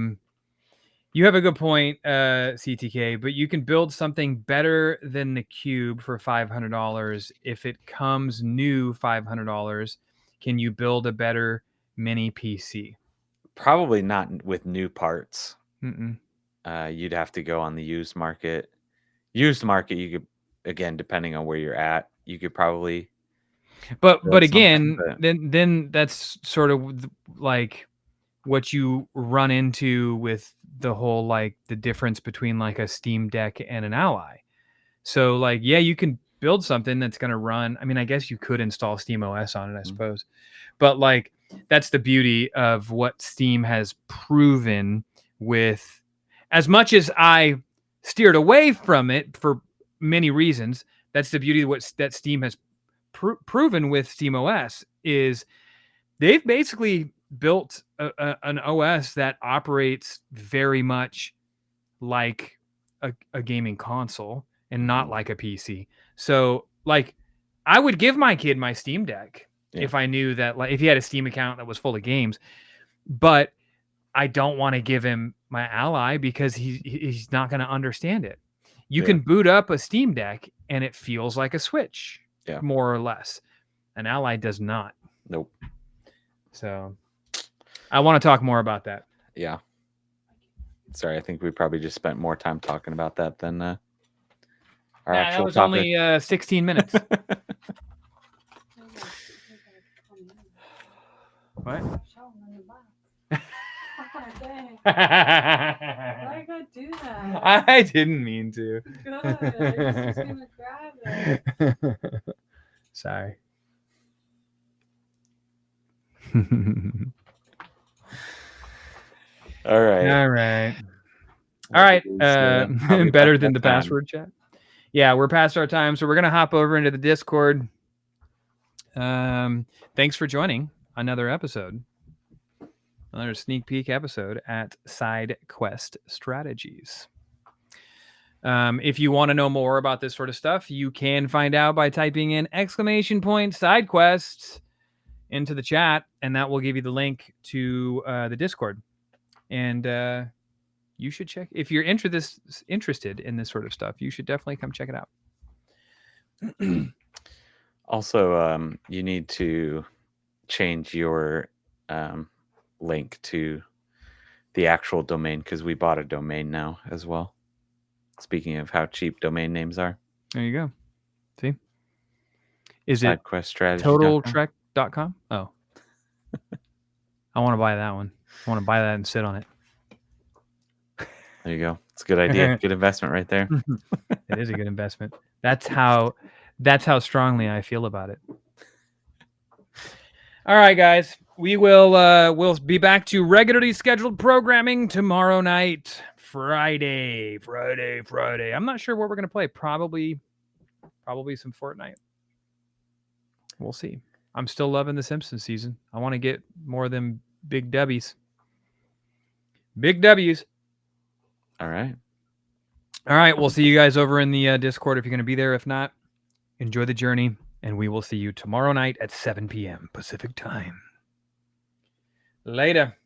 [SPEAKER 2] You have a good point, CTK, but you can build something better than the Cube for $500 if it comes new $500. Can you build a better mini PC?
[SPEAKER 1] Probably not with new parts.
[SPEAKER 2] Mm-mm.
[SPEAKER 1] You'd have to go on the used market. Used market, you could, again, depending on where you're at, you could probably
[SPEAKER 2] But
[SPEAKER 1] build something.
[SPEAKER 2] again,
[SPEAKER 1] But
[SPEAKER 2] then that's sort of like what you run into with the whole like the difference between like a Steam Deck and an Ally. So like, yeah, you can build something that's going to run. I mean, I guess you could install Steam OS on it, I suppose. But like, that's the beauty of what Steam has proven with, as much as I steered away from it for many reasons, that's the beauty of what that Steam has proven with Steam OS is they've basically built an OS that operates very much like a gaming console and not like a PC. So like I would give my kid my Steam Deck
[SPEAKER 1] yeah,
[SPEAKER 2] if I knew that, like, if he had a Steam account that was full of games, but I don't want to give him my Ally because he's not going to understand it. You
[SPEAKER 1] yeah,
[SPEAKER 2] can boot up a Steam Deck and it feels like a Switch,
[SPEAKER 1] yeah.
[SPEAKER 2] more or less. An Ally does not.
[SPEAKER 1] Nope.
[SPEAKER 2] So I want to talk more about that.
[SPEAKER 1] Yeah. Sorry, I think we probably just spent more time talking about that than our
[SPEAKER 2] That
[SPEAKER 1] actual
[SPEAKER 2] was
[SPEAKER 1] topic.
[SPEAKER 2] only 16 minutes. What?
[SPEAKER 3] Why gotta do that?
[SPEAKER 2] I didn't mean to.
[SPEAKER 3] Good. I was just gonna grab it.
[SPEAKER 2] Sorry.
[SPEAKER 1] All right.
[SPEAKER 2] All right. All right.
[SPEAKER 1] Probably
[SPEAKER 2] Better
[SPEAKER 1] about
[SPEAKER 2] than
[SPEAKER 1] that
[SPEAKER 2] the
[SPEAKER 1] time.
[SPEAKER 2] password chat. Yeah, we're past our time, so we're gonna hop over into the Discord. Thanks for joining another episode, another sneak peek episode at SideQuest Strategies. If you want to know more about this sort of stuff, you can find out by typing in !SideQuest into the chat, and that will give you the link to the Discord. And you should check if you're interested in this sort of stuff. You should definitely come check it out.
[SPEAKER 1] Also, you need to change your link to the actual domain because we bought a domain now as well. Speaking of how cheap domain names are.
[SPEAKER 2] There you go. See? Is it
[SPEAKER 1] SideQuestStrategy.com.
[SPEAKER 2] totaltrek.com? Oh. I want to buy that one. I want to buy that and sit on it.
[SPEAKER 1] There you go. It's a good idea. Good investment right there.
[SPEAKER 2] It is a good investment. That's how strongly I feel about it. All right, guys. We'll be back to regularly scheduled programming tomorrow night, Friday. I'm not sure what we're gonna play. Probably some Fortnite. We'll see. I'm still loving the Simpsons season. I want to get more of them big W's. Big W's.
[SPEAKER 1] All right.
[SPEAKER 2] All right. We'll see you guys over in the Discord if you're going to be there. If not, enjoy the journey, and we will see you tomorrow night at 7 p.m. Pacific time. Later.